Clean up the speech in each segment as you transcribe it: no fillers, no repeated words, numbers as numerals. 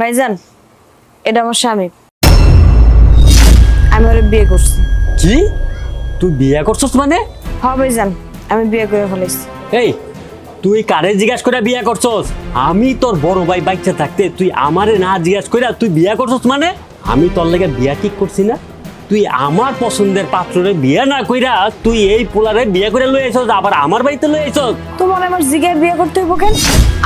ভাইজান, এটা আমার স্বামী, আমি ওরে বিয়ে করছি। কি তুই বিয়ে করছস মানে? হ্যাঁ ভাইজান, আমি বিয়ে করে ফেলেছি। এই তুই কারে জিজ্ঞাসা করে বিয়ে করছস? আমি তোর বড় ভাই বাচ্চা থাকতে তুই আমারে না জিজ্ঞাসা করে তুই বিয়ে করছস মানে? আমি তোর লাগে বিয়া ঠিক করছি না? তুই আমার পছন্দের পাত্ররে বিয়ে না কইরা তুই এই পোলারে বিয়ে করে লই আইছস, আবার আমার বাড়িতে লই আইছস। তোমার আমার জিগায় বিয়ে করতে হইব কেন?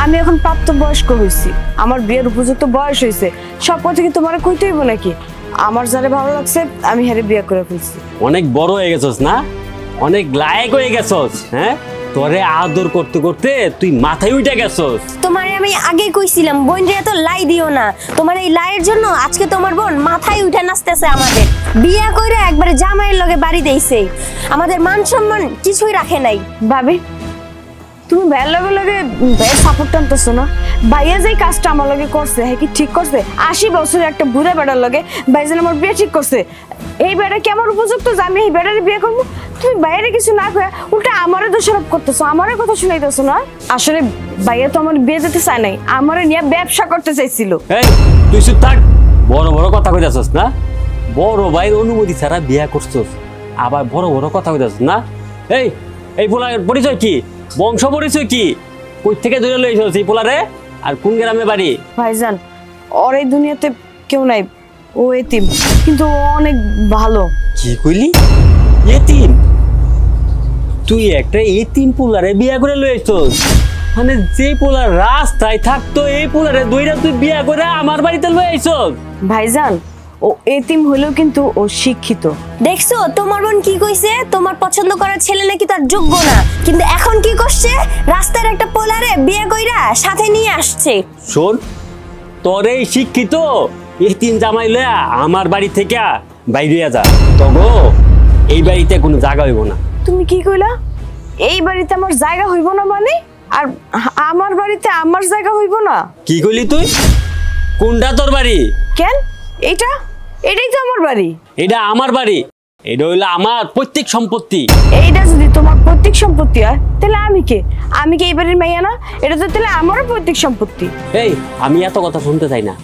আমি এখন প্রাপ্ত বয়স্ক হইছি, আমার বিয়ের উপযুক্ত বয়স হইছে, সব কথা কি তোমার কইতে হইব নাকি? আমার যারে ভালো লাগছে আমি হেরে বিয়ে করে ফেলছি। অনেক বড় হয়ে গেছস না, অনেক লায়ক হয়ে গেছস। হ্যাঁ, তোরে আদর করতে করতে তুই মাথায় উঠে গেছস। তোমারে আমি আগে কইছিলাম বোন রে এত লাই দিও না, তোমার এই লাইয়ের জন্য আজকে তোমার বোন মাথায় উঠে নাচতেছে। আমাদের বিয়া কইরা একবারে জামাইয়ের লগে বাড়ি দেইছে, আমাদের মান সম্মান কিছুই রাখে নাই। ভাবি, তুমি ভাইয়ের লগে লগে ভাইয়ের সাপোর্ট টানতেছো না? ভাইয়া যে কাজটা আমার লগে করছে হ্যাঁ কি ঠিক করছে? 80 বছরের একটা বুড়া বেড়ার লগে ভাইজান আমার বিয়ে ঠিক করছে। এই বেড়া কি আমার উপযুক্ত যে আমি এই বেড়ারে বিয়ে করবো? তুমি বাইরে কিছু না কয়ে উল্টা আমারে দোষারোপ করতেছো, আমারে কথা শুনাইতেছো না। আসলে ভাইয়া তো আমার বিয়ে দিতে চায় নাই, আমারে নিয়ে ব্যবসা করতে চাইছিল। এই তুই চুপ থাক, বড় বড় কথা কইতাছস না? বড় ভাইয়ের অনুমতি ছাড়া বিয়ে করছস, আবার বড় বড় কথা কইতাছস না? এই এই পোলার পরিচয় কি? বংশ পরিচয় কি? কই থেকে ধরে লই আইছস এই পোলারে? আর কোন গ্রামে বাড়ি? ভাইজান, ওর এই দুনিয়াতে কেউ নাই, ও এতিম, কিন্তু ও অনেক ভালো। কি কইলি? এতিম? তুই একটা এতিম পোলারে বিয়া করে লই আইছস? মানে যে পোলার রাস্তায় থাকতো এই পোলারে দইরা তুই বিয়া করে আমার বাড়িতে লই আইছস? ভাইজান, ও এতিম হলেও কিন্তু ও শিক্ষিত। দেখছো তোমার বোন কি কইছে? তোমার পছন্দ করার ছেলে নাকি তার যোগ্য না, কিন্তু এখন কি করছে? রাস্তার একটা পোলারে বিয়ে কইরা সাথে নিয়ে আসছে। শোন, তোর এই শিক্ষিত এতিম জামাই লয়া আমার বাড়ি থেকে বাইরে যা, তগো এই বাড়িতে কোনো জায়গা হইব না। তুমি কি কইলা? এই বাড়িতে আমার জায়গা হইব না মানে? আর আমার বাড়িতে আমার জায়গা হইব না? কি কইলি তুই? কোনটা তোর বাড়ি? কেন? এটাই তো আমার বাড়ি। এটা আমার বাড়ি, এটা হইলো আমার পৈতৃক সম্পত্তি। এইটা যদি তোমার পৈতৃক সম্পত্তি হয় তাহলে আমি কে এই বাড়ির মেয়ে না? এটা তো তাহলে আমারও পৈতৃক সম্পত্তি। এই আমি এত কথা শুনতে চাই না।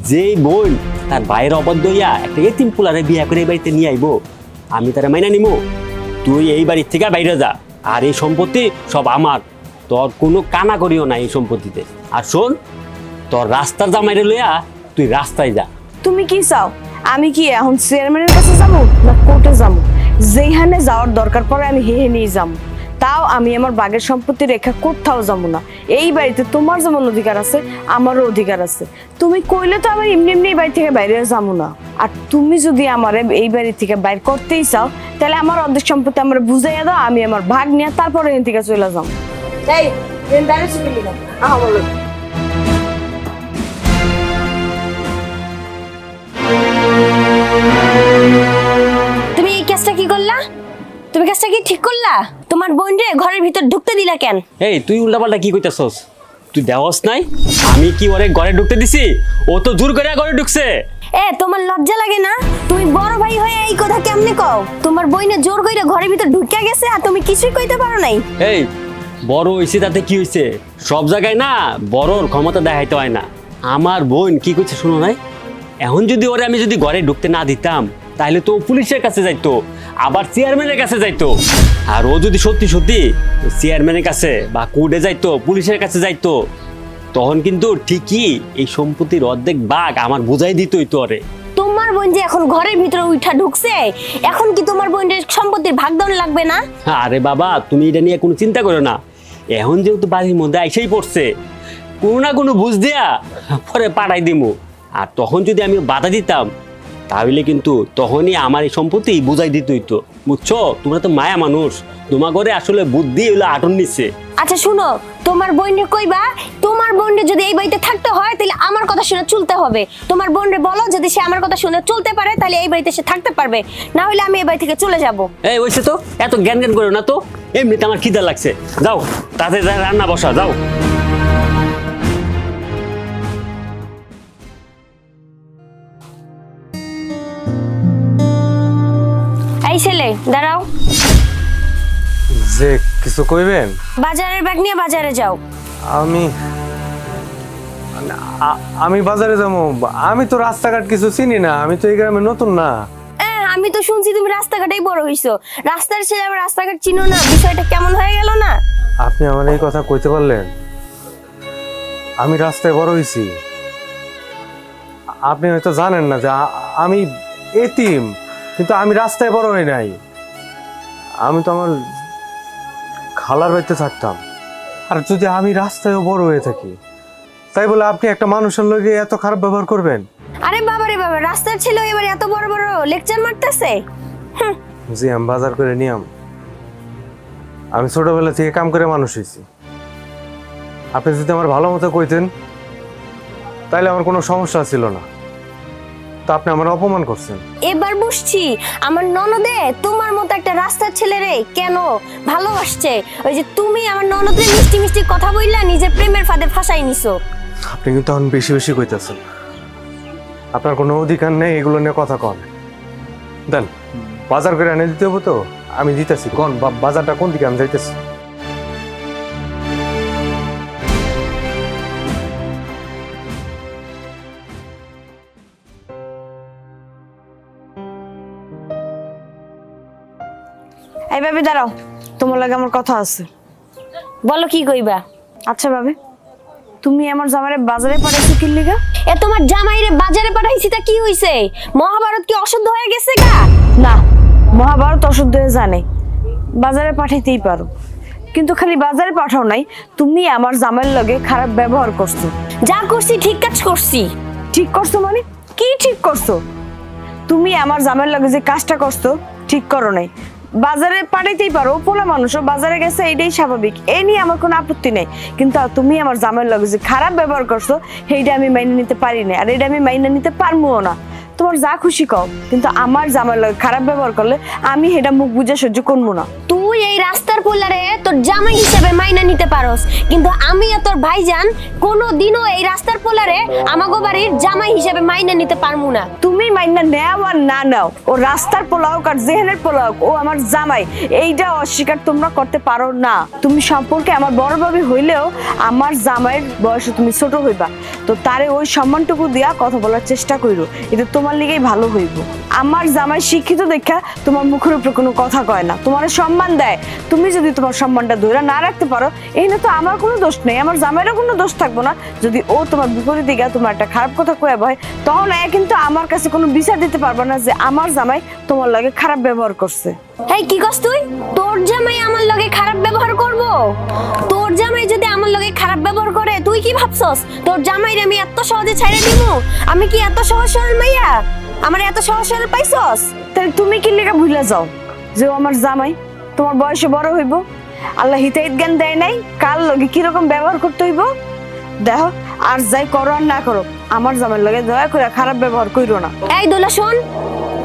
যেই বোন তার বাইরে অবদ্ধ হইয়া একটা এতিম পোলারে বিয়া করে এই বাড়িতে নিয়ে আইবো, আমি তারা মাইনা নিমু? তুই এই বাড়ির থেকে বাইরে যা, আর এই সম্পত্তি সব আমার, তোর কোনো কানা করিও না এই সম্পত্তিতে। আর শোন, তোর রাস্তার জামাইরে লইয়া তুই রাস্তায় যা। তুমি কি চাও? আমি কি এখন চেয়ারম্যানের কাছে যাবো না কোর্টে যাবো? যেখানে যাওয়ার দরকার পড়ে আমি হেহে নিয়ে যাবো, তাও আমি আমার বাগের সম্পত্তি রেখা কোথাও যাবো না। এই বাড়িতে তোমার যেমন অধিকার আছে আমারও অধিকার আছে। তুমি কইলে তো আমি এমনি এমনি এই বাড়ি থেকে বাইরে যাবো না। আর তুমি যদি আমার এই বাড়ি থেকে বাইর করতেই চাও তাহলে আমার অর্ধেক সম্পত্তি আমার বুঝাইয়া দাও, আমি আমার ভাগ নিয়ে তারপরে এখান থেকে চলে যাবো। তুমি এই কাজটা কি করলা? তুমি কাজটা কি ঠিক করলা? তোমার বোন রে ঘরের ভিতর ঢুকতে দিলা কেন? এই তুই উল্টাপাল্টা কি কইতাছস? তুই দেওয়াস নাই? আমি কি ওরে ঘরে ঢুকতে দিছি? ও তো জোর করে ঘরে ঢুকছে। এ তোমার লজ্জা লাগে না? তুমি বড় ভাই হয়ে এই কথা কেমনে কও? তোমার বইনে জোর কইরা ঘরের ভিতর ঢুকে গেছে আর তুমি কিছুই কইতে পারো নাই। এই বড় হইছে তাতে কি হইছে? সব জায়গায় না বড়র ক্ষমতা দেখাইতে হয় না। আমার বোন কি কইছে শুনো নাই? এখন যদি ওরে আমি যদি ঘরে ঢুকতে না দিতাম তাহলে তো পুলিশের কাছে যাইতো, আবার চেয়ারম্যানের কাছে যাইতো। আর ও যদি সত্যি সত্যি চেয়ারম্যানের কাছে বা কোর্টে যাইতো, পুলিশের কাছে যাইতো, তখন কিন্তু ঠিকই এই সম্পত্তির অর্ধেক ভাগ আমার বুঝাই দিতই তো ওরে। তোমার বোন যে এখন ঘরের ভিতরে উঠা ঢুকছে, এখন কি তোমার বোনের সম্পত্তির ভাগ দেওয়া লাগবে না? আরে বাবা, তুমি এটা নিয়ে কোনো চিন্তা করো না। এখন যেহেতু বাড়ির মধ্যে আইসাই পড়ছে, কোনো না কোনো বুঝ দেয়া পরে পাঠাই দিমু। আর তখন যদি আমি বাধা দিতাম তাহলে কিন্তু তখনই আমার এই সম্পত্তি বুঝাই দিতই তো, বুঝছো? তোমরা তো মায়া মানুষ, তোমার ঘরে আসলে বুদ্ধি হইলো আটন নিচ্ছে। আচ্ছা শুনো, তোমার বোনের কইবা তোমার বোনের যদি এই বাড়িতে থাকতে হয় তাহলে আমার কথা শুনে চলতে হবে। তোমার বোনরে বলো যদি সে আমার কথা শুনে চলতে পারে তাহলে এই বাড়িতে সে থাকতে পারবে, না হলে আমি এই বাড়ি থেকে চলে যাব। এই হইছে তো, এত জ্ঞান জ্ঞান করো না তো। এমনিতে আমার খিদা লাগছে, যাও তাতে রান্না বসা যাও। এই ছেলে দাঁড়াও। যে কিছু কইবেন? বাজারের ব্যাগ নিয়ে বাজারে যাও। আমি বাজারে যাবো। আমি তো রাস্তাঘাট কিছু চিনি না, আমি তো এই গ্রামে নতুন না। আমি তো শুনছি তুমি রাস্তাঘাটেই বড় হইছো, রাস্তার ছেলে আবার রাস্তাঘাট চিনো না, বিষয়টা কেমন হয়ে গেল না? আপনি আমার এই কথা কইতে পারলেন? আমি রাস্তায় বড় হয়েছি। আপনি হয়তো জানেন না যে আমি এতিম, কিন্তু আমি রাস্তায় বড় হই নাই। আমি তো আমার খালার বাড়িতে থাকতাম। আর যদি আমি রাস্তায়ও বড় হয়ে থাকি, তাই বলে আপনি একটা মানুষের লগে এত খারাপ ব্যবহার করবেন? আরে বাবা রে বাবা, রাস্তার ছেলে এবার এত বড় বড় লেকচার মারতেছে। জি, আমি বাজার করে নিয়াম। আমি ছোটবেলা থেকে কাম করে মানুষ হয়েছি। আপনি যদি আমার ভালো মতো কইতেন তাইলে আমার কোনো সমস্যা ছিল না। তা আপনি আমার অপমান করছেন। এবার বুঝছি আমার ননদে তোমার মতো একটা রাস্তার ছেলেরে কেন ভালোবাসছে। ওই যে তুমি আমার ননদের মিষ্টি মিষ্টি কথা বললা, নিজের প্রেমের ফাঁদে ফাঁসাই নিছো। আপনি কিন্তু এখন বেশি বেশি কইতেছেন। আপনার কোনো অধিকার নেই এগুলো নিয়ে কথা কন। দেন, বাজার করে এনে দিতে হবে তো, আমি দিতেছি। কোন বাজারটা কোন দিকে? আমি যাইতেছি। এই ভাবি দাঁড়াও, তোমার লাগে আমার কথা আছে। বলো কি কইবা? আচ্ছা ভাবি, তুমি আমার জামাইরে বাজারে পাঠাইছো কি লিগা? এ তোমার জামাইরে বাজারে পাঠাইছি তা কি হইছে? মহাভারত কি অশুদ্ধ হয়ে গেছে গা? না, মহাভারত অশুদ্ধ হয়ে জানে, বাজারে পাঠাইতেই পারো। কিন্তু খালি বাজারে পাঠাও নাই, তুমি আমার জামাইয়ের লগে খারাপ ব্যবহার করছো। যা করছি ঠিক কাজ করছি। ঠিক করছো মানে কি ঠিক করছো? তুমি আমার জামাইয়ের লগে যে কাজটা করছো ঠিক করো নাই। বাজারে পাঠাইতেই পারো, পোলা মানুষও বাজারে গেছে, এটাই স্বাভাবিক, এ নিয়ে আমার কোনো আপত্তি নেই। কিন্তু তুমি আমার জামাইয়ের লগে যে খারাপ ব্যবহার করছো সেইটা আমি মাইনে নিতে পারি না, আর এটা আমি মাইনে নিতে পারবো না। তোমার যা খুশি কও, কিন্তু আমার জামাইয়ের লগে খারাপ ব্যবহার করলে আমি সেটা মুখ বুঝে সহ্য করবো না। তুই এই রাস্তার পোলারে তোর জামাই হিসেবে মাইনা নিতে পারোস, কিন্তু আমি আর তোর ভাইজান কোনোদিনও এই রাস্তার পোলারে আমাগো বাড়ির জামাই হিসেবে মাইনা নিতে পারমু না। তুমি মাইনা নেও আর না নাও, ও রাস্তার পোলাও আর জেহেনের পোলাও, ও আমার জামাই, এইটা অস্বীকার তোমরা করতে পারো না। তুমি সম্পর্কে আমার বড় ভাবি হইলেও আমার জামাইয়ের বয়সে তুমি ছোট হইবা, তো তারে ওই সম্মানটুকু দিয়া কথা বলার চেষ্টা করো, এটা তোমার লিগেই ভালো হইব। আমার জামাই শিক্ষিত দেখা তোমার মুখের উপরে কোনো কথা কয় না, তোমার সম্মান দেয়। তুমি যদি তোমার সম্মানটা ধরে না রাখতে পারো, এই না তো আমার কোনো দোষ নেই, আমার জামাইয়েরও কোনো দোষ থাকবো না। যদি ও তোমার বিপরীত দিকে তোমার একটা খারাপ কথা কয়ে বয়, তখন কিন্তু আমার কাছে কোনো বিচার দিতে পারবে না যে আমার জামাই তোমার লগে খারাপ ব্যবহার করছে। এই কি কস তুই? তোর জামাই আমার লগে খারাপ ব্যবহার করব? তোর জামাই যদি আমার লগে খারাপ ব্যবহার করে তুই কি ভাবছস তোর জামাইরে আমি এত সহজে ছেড়ে দিব? আমি কি এত সহজ সরল মাইয়া? আমার এত সহজ সরল পাইছস? তাহলে তুমি কি লেখা ভুলে যাও যে ও আমার জামাই, তোমার বয়সে বড় হইব, আল্লাহ হিতাহিত জ্ঞান দেয় নাই কার লগে কিরকম ব্যবহার করতে হইব। দেখো, আর যাই করো আর না করো, আমার জামাইয়ের লগে দয়া করে খারাপ ব্যবহার কইরো না। এই দোলা শোন,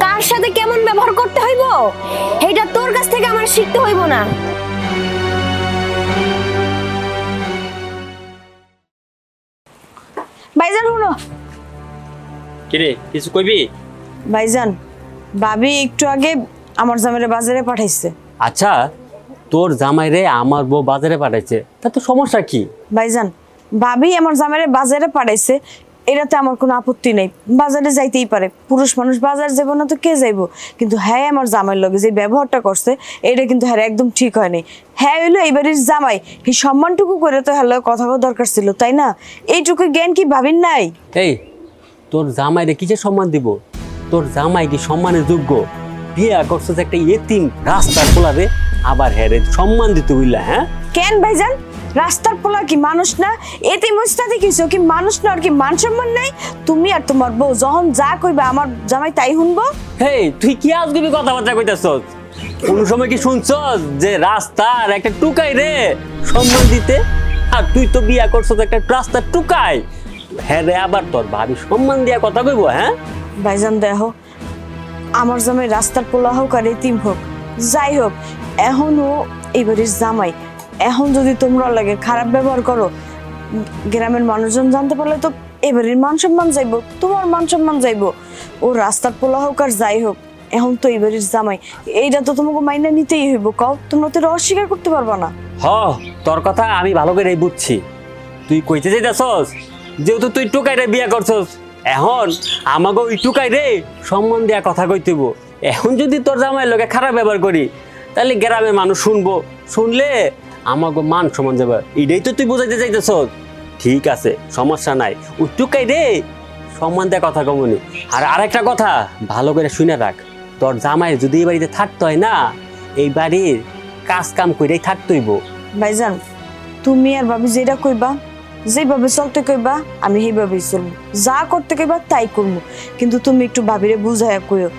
কার সাথে কেমন ব্যবহার করতে হইব এইটা তোর কাছ থেকে আমার শিখতে হইব না। ভাইজান শুনো। কিরে কিছু কইবি? ভাইজান, ভাবি একটু আগে আমার জামাইরে বাজারে পাঠাইছে। আচ্ছা, তোর জামাইরে আমার বউ বাজারে পাঠাইছে, তা তো সমস্যা কি? ভাইজান, ভাবি আমার জামাইরে বাজারে পাঠাইছে, এটাতে আমার কোনো আপত্তি নেই, বাজারে যাইতেই পারে, পুরুষ মানুষ বাজার যাবো না তো কে যাইবো। কিন্তু হ্যাঁ, আমার জামাইয়ের লগে যে ব্যবহারটা করছে এটা কিন্তু হ্যাঁ একদম ঠিক হয়নি। হ্যাঁ হইলো এই বাড়ির জামাই, এই সম্মানটুকু করে তো হ্যাঁ কথা বলার দরকার ছিল, তাই না? এইটুকু জ্ঞান কি ভাবির নাই? এই তোর জামাইরে কিসের সম্মান দিব? তোর জামাই কি সম্মানের যোগ্য? বিয়ে করছে যে একটা এতিম রাস্তার পোলারে, আবার হ্যাঁ রে সম্মান দিতে হইলা? হ্যাঁ কেন ভাইজান, রাস্তার পোলা কি মানুষ না? এতিম অবস্থাতে কিছু কি মানুষ না? আর কি মান সম্মান নাই? তুমি আর তোমার বউ যখন যা কইবা আমার জামাই তাই শুনবো? হেই, তুই কি আজগুবি কথাবার্তা কইতাছস? কোন সময় কি শুনছস যে রাস্তার একটা টুকাই রে সম্মান দিতে? আর তুই তো বিয়া করছস একটা রাস্তার টুকাই, হ্যাঁ রে আবার তোর ভাবি সম্মান দিয়া কথা কইবো? হ্যাঁ ভাইজান দেখো, আমার জামাই রাস্তার পোলা হোক আর এতিম হোক, যাই হোক, এখনও এই বাড়ির জামাই। এখন যদি তোমরা লাগে খারাপ ব্যবহার করো, গ্রামের মানুষজন জানতে পারলে তো এবারের মান সম্মান যাইবো, তোমার মান সম্মান যাইবো। ও রাস্তার পোলা হোক আর যাই হোক, এখন তো এবারের জামাই, এইটা তো তোমাকে মাইনা নিতেই হইব। কও, তোমরা তো অস্বীকার করতে পারবা না। হ, তোর কথা আমি ভালো করে বুঝছি। তুই কইতে চাইতাছস যেহেতু তুই টুকাইরে বিয়া করছস এখন আমাকে ওই টুকাইরে সম্মান দেয়া কথা কইতেব। এখন যদি তোর জামাইয়ের লগে খারাপ ব্যবহার করি তাহলে গ্রামের মানুষ শুনবো, শুনলে আমাকে মান সম্মান যাবে। এটাই তো তুই বোঝাইতে চাইতেছ। ঠিক আছে, সমস্যা নাই, ওই টুকাইরে সম্মান দেয়া কথা কমনি। আর আরেকটা কথা ভালো করে শুনে রাখ, তোর জামাইয়ের যদি এই বাড়িতে থাকতে হয় না, এই বাড়ির কাজ কাম কইরাই থাকতেইব। ভাইজান তুমি আর ভাবি যেটা কইবা, যেভাবে চলতে কইবা আমি সেইভাবেই চলবো, যা করতে কইবা তাই করবো। কিন্তু তুমি একটু ভাবিরে বুঝাইয়া কইও,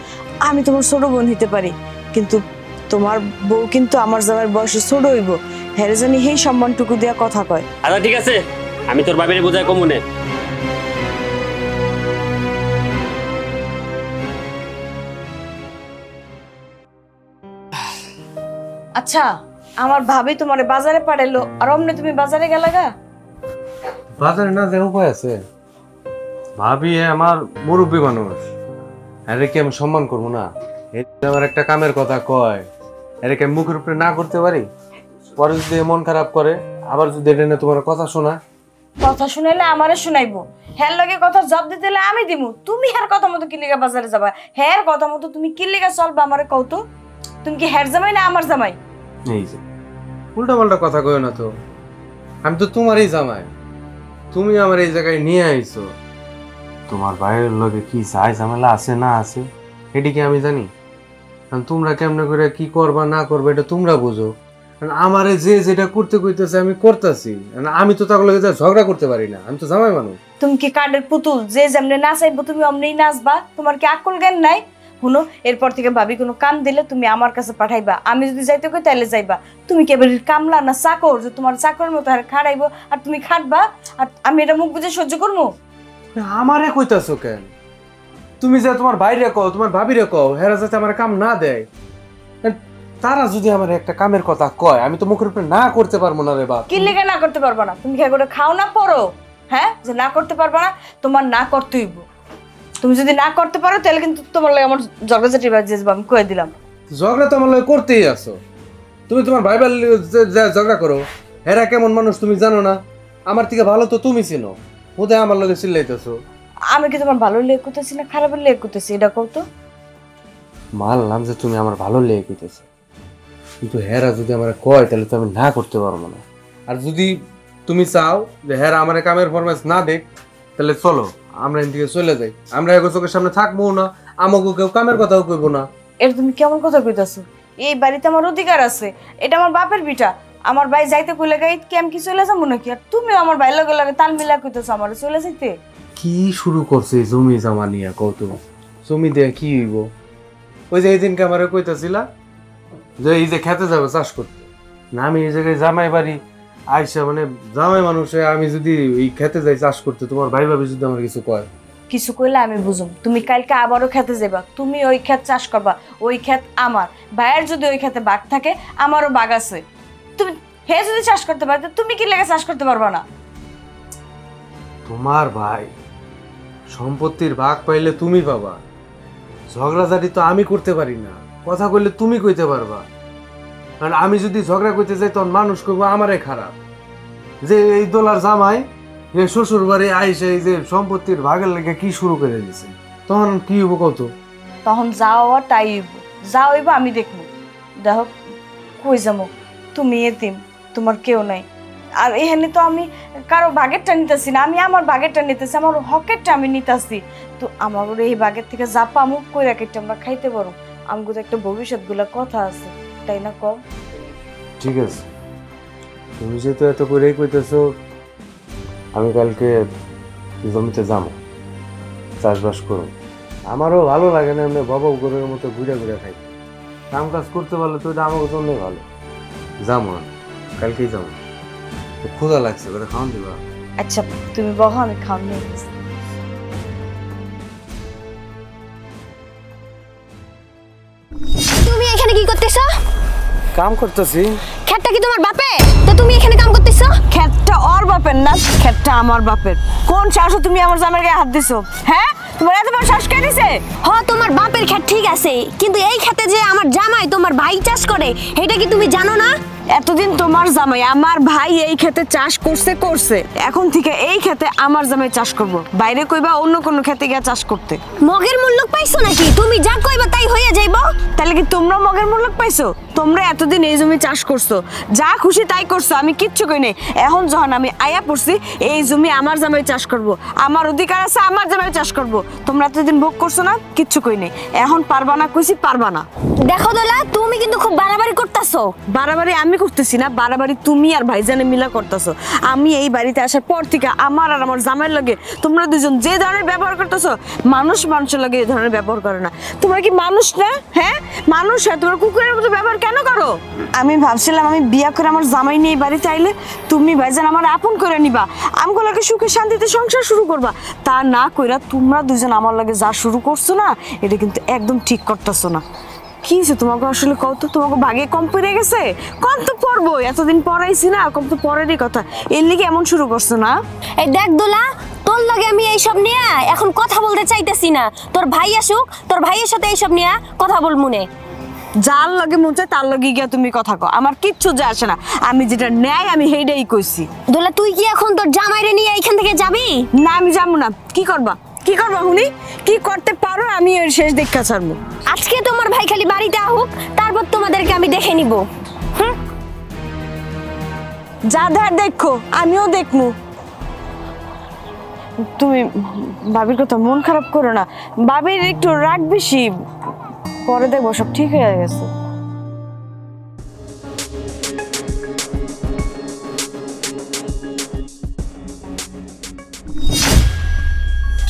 আমি তোমার ছোট বোন হইতে পারি, কিন্তু তোমার বউ কিন্তু আমার জামাইয়ের বয়সে ছোট হইব, হ্যাঁ জানি সেই সম্মানটুকু দেওয়া কথা কয়। আচ্ছা ঠিক আছে, আমি তোর বাবিরে বোঝাই কমুনে। আচ্ছা আমার ভাবি তোমারে বাজারে পাঠাইলো আর অমনে তুমি বাজারে গেলা গা? বাজারে না যে উপায় আছে, ভাবি আমার মুরব্বী মানুষ, আরে কি আমি সম্মান করবো না? এটা আমার একটা কামের কথা কয়, আরে কি আমি মুখের উপরে না করতে পারি? পরে যদি মন খারাপ করে, আবার যদি এটা নিয়ে তোমার কথা শোনায়, কথা শুনাইলে আমারে শুনাইবো, হ্যার লগে কথা জব দিতে হলে আমি দিমু। তুমি হ্যার কথা মতো কি লিগা বাজারে যাবা? হ্যার কথা মতো তুমি কি লিগা চলবা আমারে কও তো? তুমি কি হ্যার জামাই না আমার জামাই? এই যে উল্টা পাল্টা কথা কয় না তো, আমি তো তোমারই জামাই, তুমি আমার এই জায়গায় নিয়ে আইছো, তোমার ভাইয়ের লগে কি চাই ঝামেলা আছে না আছে এটি কি আমি জানি? কারণ তোমরা কেমনে করে কি করবা না করবা এটা তোমরা বুঝো। কারণ আমারে যে যেটা করতে কইতেছে আমি করতেছি, আমি তো তার লগে ঝগড়া করতে পারি না, আমি তো জামাই মানুষ। তুমি কি কাঠের পুতুল যে যেমনে নাচাইবো তুমি অমনেই নাচবা? তোমার কি আকল জ্ঞান নাই? শুনো, এরপর থেকে ভাবি কোনো কাম দিলে তুমি আমার কাছে পাঠাইবা, আমি যদি যাইতে কই তাইলে যাইবা। তুমি কি এবার কামলা না চাকর যে তোমার চাকরের মতো আর খাড়াইবো আর তুমি খাটবা আর আমি এটা মুখ বুঝে সহ্য করবো? আমারে কইতাছো কেন? তুমি যে তোমার বাইরে কও, তোমার ভাবিরে কও, হেরা যাতে আমার কাম না দেয়, তারা যদি আমার একটা কামের কথা কয় আমি তো মুখের উপরে না করতে পারবো না রে বাপ। কি লেগে না করতে পারবা না? তুমি কি করে খাও না পড়ো? হ্যাঁ, যে না করতে পারবা না, তোমার না করতে হইব। তুমি যদি না করতে পারো তাহলে কিন্তু তোমার লাগে আমার ঝগড়াঝাটি বাজে যাবো, আমি কয়ে দিলাম। ঝগড়া তো আমার লগে করতেই আছো, তুমি তোমার ভাইবার ঝগড়া করো, হেরা কেমন মানুষ তুমি জানো না? আমার থেকে ভালো তো তুমি চিনো, ওদের আমার লগে চিল্লাইতেছো। আমি কি তোমার ভালো লেগে করতেছি না খারাপের লেগে করতেছি এটা কও তো? মানলাম যে তুমি আমার ভালো লেগে কইতেছো, কিন্তু হেরা যদি আমার কয় তাহলে তো আমি না করতে পারবো না। আর যদি তুমি চাও যে হেরা আমার কামের ফরমেন্স না দেখ, তাহলে চলো আমরা এদিকে চলে যাই, আমরা এক চোখের সামনে থাকবো না, আমাকে কেউ কামের কথাও কইবো না। এটা তুমি কেমন কথা কইতাছো? এই বাড়িতে আমার অধিকার আছে, এটা আমার বাপের বিটা, আমার ভাই যাইতে কইলে গাই কি আমি কি চলে যাবো নাকি? আর তুমি আমার ভাই লগে লাগে তাল মিলা কইতাছো আমার চলে যাইতে? কি শুরু করছে জমি জমা নিয়ে কত? জমি দিয়ে কি হইব? ওই যে এই দিনকে আমার কইতাছিলা যে এই যে খেতে যাবে চাষ করতে, না আমি এই জায়গায় জামাই বাড়ি আইসা মানে জামাই মানুষে আমি যদি এই খেতে যাই চাষ করতে, তোমার ভাই ভাবি যদি আমার কিছু কয়? কিছু কইলে আমি বুঝুম। তুমি কালকে আবারও খেতে যাবা, তুমি ওই ক্ষেত চাষ করবা, ওই ক্ষেত আমার ভাইয়ের যদি ওই খেতে বাঘ থাকে আমারও বাঘ আছে। তুমি হে যদি চাষ করতে পারে তুমি কি লেগে চাষ করতে পারবা না? তোমার ভাই সম্পত্তির ভাগ পাইলে তুমি পাবা, ঝগড়াঝাটি তো আমি করতে পারি না, কথা কইলে তুমি কইতে পারবা। কারণ আমি যদি ঝগড়া করতে যাই তখন মানুষ কইবো আমারে খারাপ, যে এই দোলার জামাই শ্বশুর বাড়ি আইসে এই যে সম্পত্তির ভাগের লেগে কি শুরু করে দিছে, তখন কি হইব কত? তখন যাও আর তাই হইব, যা হইব আমি দেখবো। দেখো কই যাবো, তুমি এতিম, তোমার কেউ নাই। আর এখানে তো আমি কারো ভাগেরটা নিতেছি না, আমি আমার ভাগেরটা নিতেছি, আমার হকেরটা আমি নিতেছি। তো আমার এই ভাগের থেকে যা পামু কই রাখেরটা আমরা খাইতে পারো, আমাকে তো একটা ভবিষ্যৎ গুলা কথা আছে, তাই না? কও। ঠিক আছে, তুমি যেহেতু এত করেই কইতেছো, আমি কালকে জমিতে যাবো, চাষবাস করো। আমারও ভালো লাগে না এমনি বাবা গরুর মতো ঘুরে ঘুরে খাই, কাম কাজ করতে পারলে তো এটা আমার জন্যই ভালো। যাবো না, কালকেই যাবো। ক্ষুধা লাগছে, করে খাওয়ান দিবা? আচ্ছা তুমি বহো, আমি খাওয়া নিয়ে গেছি। তুমি এখানে কি করতেছো? কাম করতেছি। ক্ষেতটা কি তোমার বাপে? তো তুমি এখানে কাম করতেছো? ক্ষেতটা ওর বাপের না, ক্ষেতটা আমার বাপের। কোন সাহসে তুমি আমার জামাইয়ের গায়ে হাত দিছো? হ্যাঁ, তোমার এত বড় সাহস কে দিছে? হ, তোমার বাপের ক্ষেত ঠিক আছে, কিন্তু এই ক্ষেতে যে আমার জামাই তোমার ভাই চাষ করে এটা কি তুমি জানো না? এতদিন তোমার জামাই আমার ভাই এই ক্ষেতে চাষ করছে এখন থেকে এই ক্ষেতে আমার জামাই চাষ করব, বাইরে কইবা অন্য কোনো ক্ষেতে গিয়ে চাষ করতে। মগের মূল্য পাইছো নাকি? তুমি যা কইবা তাই হয়ে যাইবো। তাহলে কি তোমরা মগের মূল্য পাইছো? তোমরা এতদিন এই জমি চাষ করছো, যা খুশি তাই করছো, আমি কিচ্ছু কই নাই। এখন যখন আমি আয়া পড়ছি এই জমি আমার জামাই চাষ করব, আমার অধিকার আছে, আমার জামাই চাষ করব। তোমরা এতদিন ভোগ করছো না, কিচ্ছু কই নাই। এখন পারবা না কইছি, পারবা না। দেখো দোলা, তুমি কিন্তু খুব বাড়াবাড়ি করতেছো। বাড়াবাড়ি আমি করতেছি না, বাড়াবাড়ি তুমি আর ভাইজানে মিলা করতেছো। আমি এই বাড়িতে আসার পর থেকে আমার আর আমার জামাইয়ের লগে তোমরা দুজন যে ধরনের ব্যবহার করতেছো, মানুষের লগে এই ধরনের ব্যবহার করে না। তোমরা কি মানুষ না? হ্যাঁ মানুষ হয়, তোমরা কুকুরের মতো ব্যবহার কেন করো? আমি ভাবছিলাম আমি বিয়া করে আমার জামাই নিয়ে এই বাড়িতে আইলে তুমি ভাইজান আমার আপন করে নিবা, আমগুলোকে সুখে শান্তিতে সংসার শুরু করবা। তা না কইরা তোমরা দুজন আমার লগে যা শুরু করছো না, এটা কিন্তু একদম ঠিক করতেছো না। কি হয়েছে তোমাকে আসলে? কত তোমাকে ভাগে কম পড়ে গেছে? কম তো পড়বো, এতদিন পড়াইছি না, কম তো পড়েরই কথা। এর লিগে এমন শুরু করছো না? এই দেখ দোলা, তোর লগে আমি এইসব নিয়ে এখন কথা বলতে চাইতেছি না। তোর ভাই আসুক, তোর ভাইয়ের সাথে এইসব নিয়ে কথা বল মনে। যার লগে মন চায় তার লগে গিয়া তুমি কথা কও, আমার কিচ্ছু যায় আসে না। আমি যেটা ন্যায় আমি সেইটাই কইছি। দোলা, তুই কি এখন তোর জামাইরে নিয়ে এইখান থেকে যাবি? না আমি যাবো না। কি করবা হুনি? কি করতে পারো আমি এর শেষ দেখা ছাড়বো। আজকে তোমার ভাই খালি বাড়িতে আহুক, তারপর তোমাদেরকে আমি দেখে নিব। যা ধার দেখো আমিও দেখবো। তুমি ভাবির কথা মন খারাপ করো না, ভাবির একটু রাগ বেশি, পরে দেখবো সব ঠিক হয়ে গেছে।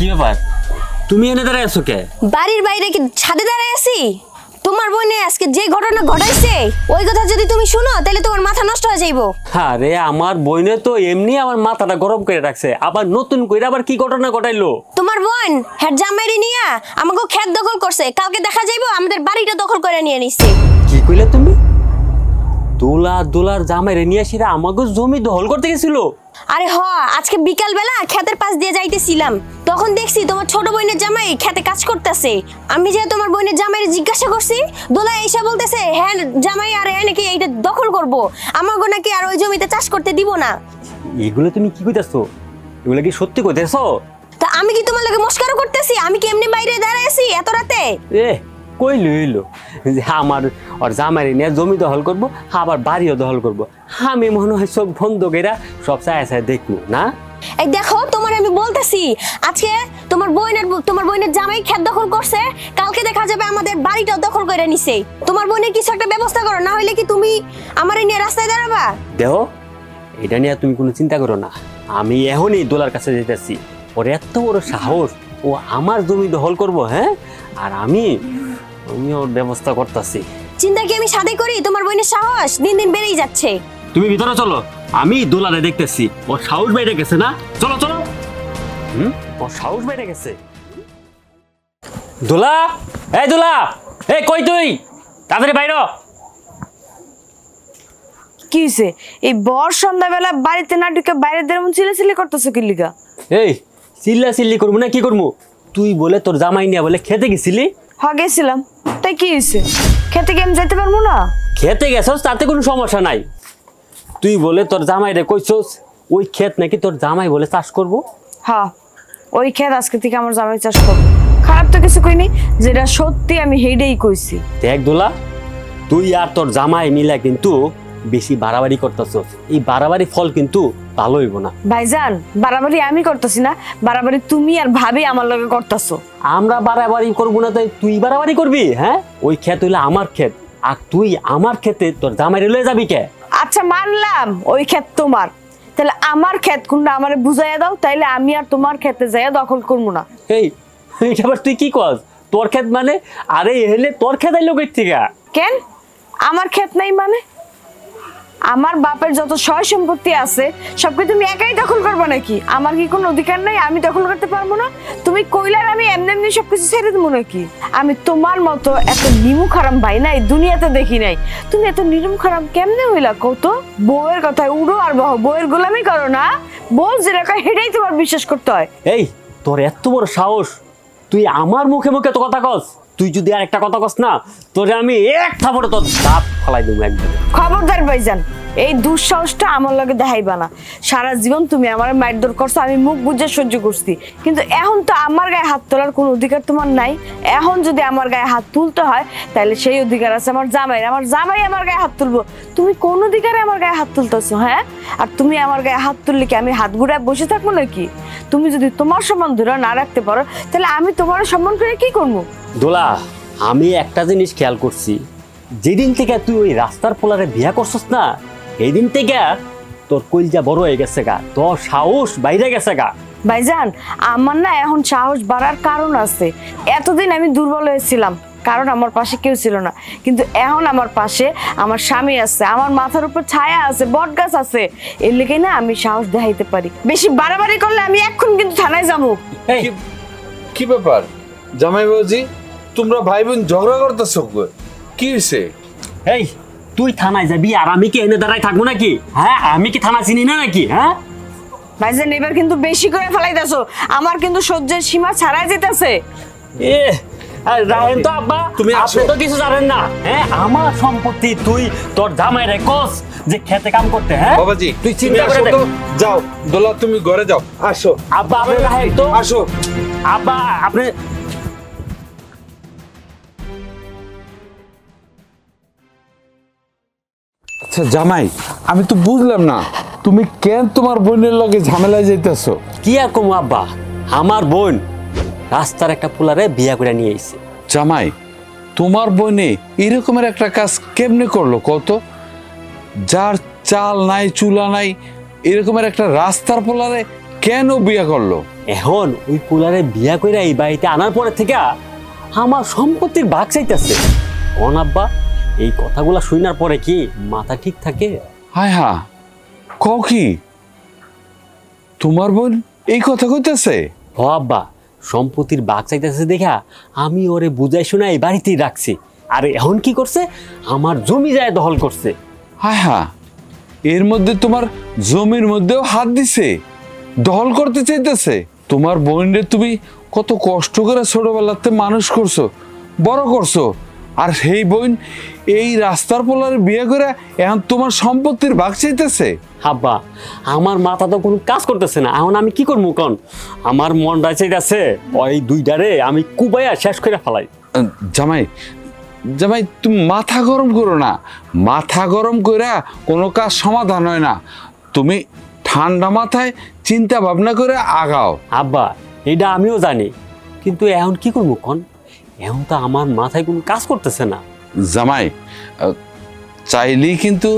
কি ব্যাপার, তুমি এনে দাঁড়ায় আছো কে? বাড়ির বাইরে কি ছাদে দাঁড়ায় আছি? তোমার বোনে আজকে যে ঘটনা ঘটাইছে ওই কথা যদি তুমি শুনো তাহলে তোমার মাথা নষ্ট হয়ে যাইবো। আরে আমার বোনে তো এমনি আমার মাথাটা গরম করে রাখছে, আবার নতুন করে আবার কি ঘটনা ঘটাইলো? তোমার বোন হেড জামাইরে নিয়া আমাকে ক্ষেত দখল করছে, কালকে দেখা যাইবো আমাদের বাড়িটা দখল করে নিয়ে নিছে। কি কইলে তুমি? দোলার জামাইরে নিয়ে আসিরা আমাকে জমি দখল করতে গেছিল? আরে হ, আজকে বিকাল বেলা ক্ষেতের পাশ দিয়ে যাইতেছিলাম, তখন দেখছি তোমার ছোট বোনের জামাই ক্ষেতে কাজ করতেছে। আমি যে তোমার বোনের জামাইরে জিজ্ঞাসা করছি, দোলা এসে বলতেছে হ্যাঁ জামাই আর নাকি এইটা দখল করব, আমাকে নাকি আর ওই জমিতে চাষ করতে দিব না। এগুলো তুমি কি কইতাছো? এগুলো কি সত্যি কইতেছো? তা আমি কি তোমার লগে মস্কারও করতেছি? আমি কি এমনি বাইরে দাঁড়ায় আছি এত রাতে? এ কই লইলো যে আমার আর জামাইরে নিয়ে জমি দখল করব, আবার বাড়িও দখল করব। আমি মনে হয় চোখ বন্ধ কইরা সব চায় দেখবো না। এই দেখো তোমার আমি বলতেছি, আজকে তোমার বোনের জামাই ক্ষেত দখল করছে, কালকে দেখা যাবে আমাদের বাড়িটাও দখল করে নিছে। তোমার বোনের কিছু একটা ব্যবস্থা করো, না হইলে কি তুমি আমারে নিয়ে রাস্তায় দাঁড়াবা? দেখো এটা নিয়ে তুমি কোনো চিন্তা করো না, আমি এখনই দোলার কাছে যেতেছি। ওর এত বড় সাহস, ও আমার জমি দখল করব। হ্যাঁ, আর আমি ওর ব্যবস্থা করতেছি। চিন্তা কি আমি সাথে করি? তোমার বোনের সাহস দিন দিন বেড়েই যাচ্ছে। তুমি ভিতরে চলো, আমি দোলারে দেখতেছি। ওর সাহস বেড়ে গেছে না? চলো চলো। ওর সাহস বেড়ে গেছে। দোলা, এই দোলা, এই কই তুই? তাড়াতাড়ি বাইর হ। কি হয়েছে? এই বর সন্ধ্যাবেলা বাড়িতে না ঢুকে বাইরে যেমন চিল্লাচিল্লি করতেছো কি লিগা? এই চিল্লি করবো না কি করবো? তুই বলে তোর জামাই নিয়ে বলে খেতে গেছিলি? হ্যাঁ গেছিলাম, তাই কি হয়েছে? খেতে কি আমি যেতে পারবো না? খেতে গেছস তাতে কোনো সমস্যা নাই। তুই বলে তোর জামাইরে কইছস ওই ক্ষেত নাকি তোর জামাই বলে চাষ করব? হ্যাঁ, ওই ক্ষেত আজকে থেকে আমার জামাই চাষ করবো। খারাপ তো কিছু কইনি, যেটা সত্যি আমি হেইডেই কইছি। দেখ দোলা, তুই আর তোর জামাই মিলা কিন্তু বেশি বাড়াবাড়ি করতেছস। এই বাড়াবাড়ি ফল কিন্তু ভালো হইব না। ভাইজান, বাড়াবাড়ি আমি করতেছি না, বাড়াবাড়ি তুমি আর ভাবি আমার লগে করতেছো। আমরা বাড়াবাড়ি করবো না তাই তুই বাড়াবাড়ি করবি? হ্যাঁ, ওই ক্ষেত হইলে আমার ক্ষেত, আর তুই আমার ক্ষেতে তোর জামাইরে লয়ে যাবি কে? আচ্ছা মানলাম ওই ক্ষেত তোমার, তাহলে আমার ক্ষেত কোনটা আমারে বুঝাইয়া দাও, তাইলে আমি আর তোমার ক্ষেতে যাইয়া দখল করবো না। এই এটা আবার তুই কি কস? তোর ক্ষেত মানে? আরে এলে তোর ক্ষেত আইলো কই থেকে? কেন আমার ক্ষেত নাই মানে? আমার বাপের যত সয় সম্পত্তি আছে সবকে তুমি একাই দখল করবে নাকি? আমার কি কোনো অধিকার নাই? আমি দখল করতে পারবো না? তুমি কইলার আমি এমনি এমনি সবকিছু ছেড়ে দেবো নাকি? আমি তোমার মতো এত নিমুখ হারাম ভাই নাই দুনিয়াতে দেখি নাই। তুমি এত নিমুখ হারাম কেমনে হইলা কত? বউয়ের কথায় উড়ো আর বহ, বউয়ের গোলামি করো না। বউ যেটা কয় সেটাই তোমার বিশ্বাস করতে হয়। এই তোর এত বড় সাহস, তুই আমার মুখে মুখে তো কথা কস? তুই যদি আর একটা কথা কস না, তোরে আমি এক থাপড়ে তোর দাঁত ফলাই দেবো একদম। খবরদার ভাইজান, এই দুঃসাহসটা আমার লগে দেখাইবা না। সারা জীবন তুমি আমার মারধর করছো, আমি মুখ বুঝে সহ্য করছি, কিন্তু এখন তো আমার গায়ে হাত তোলার কোনো অধিকার তোমার নাই। এখন যদি আমার গায়ে হাত তুলতে হয় তাহলে সেই অধিকার আছে আমার জামাই। আমার জামাই আমার গায়ে হাত তুলবো, তুমি কোন অধিকারে আমার গায়ে হাত তুলতেছো? হ্যাঁ, আর তুমি আমার গায়ে হাত তুললে কি আমি হাত ঘুরায় বসে থাকবো নাকি? তুমি যদি তোমার সম্মান ধরে না রাখতে পারো তাহলে আমি তোমার সম্মান করে কি করবো? দোলা, আমি একটা জিনিস খেয়াল করছি, যেদিন থেকে তুই ওই রাস্তার পোলারে বিয়া করছস না, এই দিন থেকে তোর কলজা বড় হয়ে গেছে গা, তোর সাহস বাইরে গেছে গা। ভাইজান, আমার না এখন সাহস বাড়ার কারণ আছে। এতদিন আমি দুর্বল হয়েছিলাম কারণ আমার পাশে কেউ ছিল না, কিন্তু এখন আমার পাশে আমার স্বামী আছে, আমার মাথার উপর ছায়া আছে, বট গাছ আছে। এর লেগে না আমি সাহস দেখাইতে পারি। বেশি বাড়াবাড়ি করলে আমি এখন কিন্তু থানায় যাবো। কি ব্যাপার জামাই বাবুজি, তোমরা ভাই বোন ঝগড়া করতেছো? কি হয়েছে? এই, তুই থানায় যাবি আর আমি কি এনে দাঁড়ায় থাকবো নাকি? হ্যাঁ, আমি কি থানা চিনি না নাকি? হ্যাঁ ভাইজান, এবার কিন্তু বেশি করে ফেলাইতেছো, আমার কিন্তু সহ্যের সীমা ছাড়াই যেতেছে। এ রাহেন তো আব্বা, তুমি আপনি তো কিছু জানেন না। হ্যাঁ, আমার সম্পত্তি তুই তোর জামাই রে কস যে খেতে কাম করতে। হ্যাঁ বাবাজি, তুই তুমি চিন্তা করে আসো দেখ। তো, যাও দোলা, তুমি ঘরে যাও। আসো আব্বা, আপনি রাহেন তো, আসো। আব্বা আপনি। আচ্ছা জামাই, আমি তো বুঝলাম না তুমি কেন তোমার বোনের লগে ঝামেলায় যাইতেছো? কি আর কমু আব্বা, আমার বোন রাস্তার একটা পোলারে বিয়া করে নিয়ে এসেছে। জামাই, তোমার বোনে এরকমের একটা কাজ কেমনে করলো কত? যার চাল নাই চুলা নাই, এরকমের একটা রাস্তার পোলারে কেন বিয়া করলো? এখন ওই পোলারে বিয়া করে এই বাড়িতে আনার পরে থেকে আমার সম্পত্তির ভাগ চাইতেছে। কোন আব্বা, এই কথাগুলা শুনার পরে কি মাথা ঠিক থাকে? হায় হা, কও কি তোমার বোন এই কথা কইতেছে? ও আব্বা, সম্পত্তির ভাগ চাইতেছে দেখা আমি ওরে বুঝাই শোনাই বাড়িতেই রাখছি, আর এখন কি করছে, আমার জমি যায় দখল করছে। হায় হা, এর মধ্যে তোমার জমির মধ্যেও হাত দিছে, দখল করতে চাইতেছে। তোমার বোনরে তুমি কত কষ্ট করে ছোটবেলাতে মানুষ করছো, বড় করছো, আর সেই বোন এই রাস্তার পোলার বিয়ে করে এখন তোমার সম্পত্তির ভাগ চাইতেছে। আব্বা, আমার মাথা তো কোনো কাজ করতেছে না, এখন আমি কি করবো কন? আমার মনটা চাইতেছে ওই দুইটারে আমি কুবাইয়া শেষ করে ফেলাই। জামাই, জামাই তুমি মাথা গরম করো না, মাথা গরম কইরা কোনো কাজ সমাধান হয় না। তুমি ঠান্ডা মাথায় চিন্তা ভাবনা করে আগাও। আব্বা, এইটা আমিও জানি, কিন্তু এখন কি করবো কন? এখন তো আমার মাথায় কোনো কাজ করতেছে না। জামাই, চাইলেই কিন্তু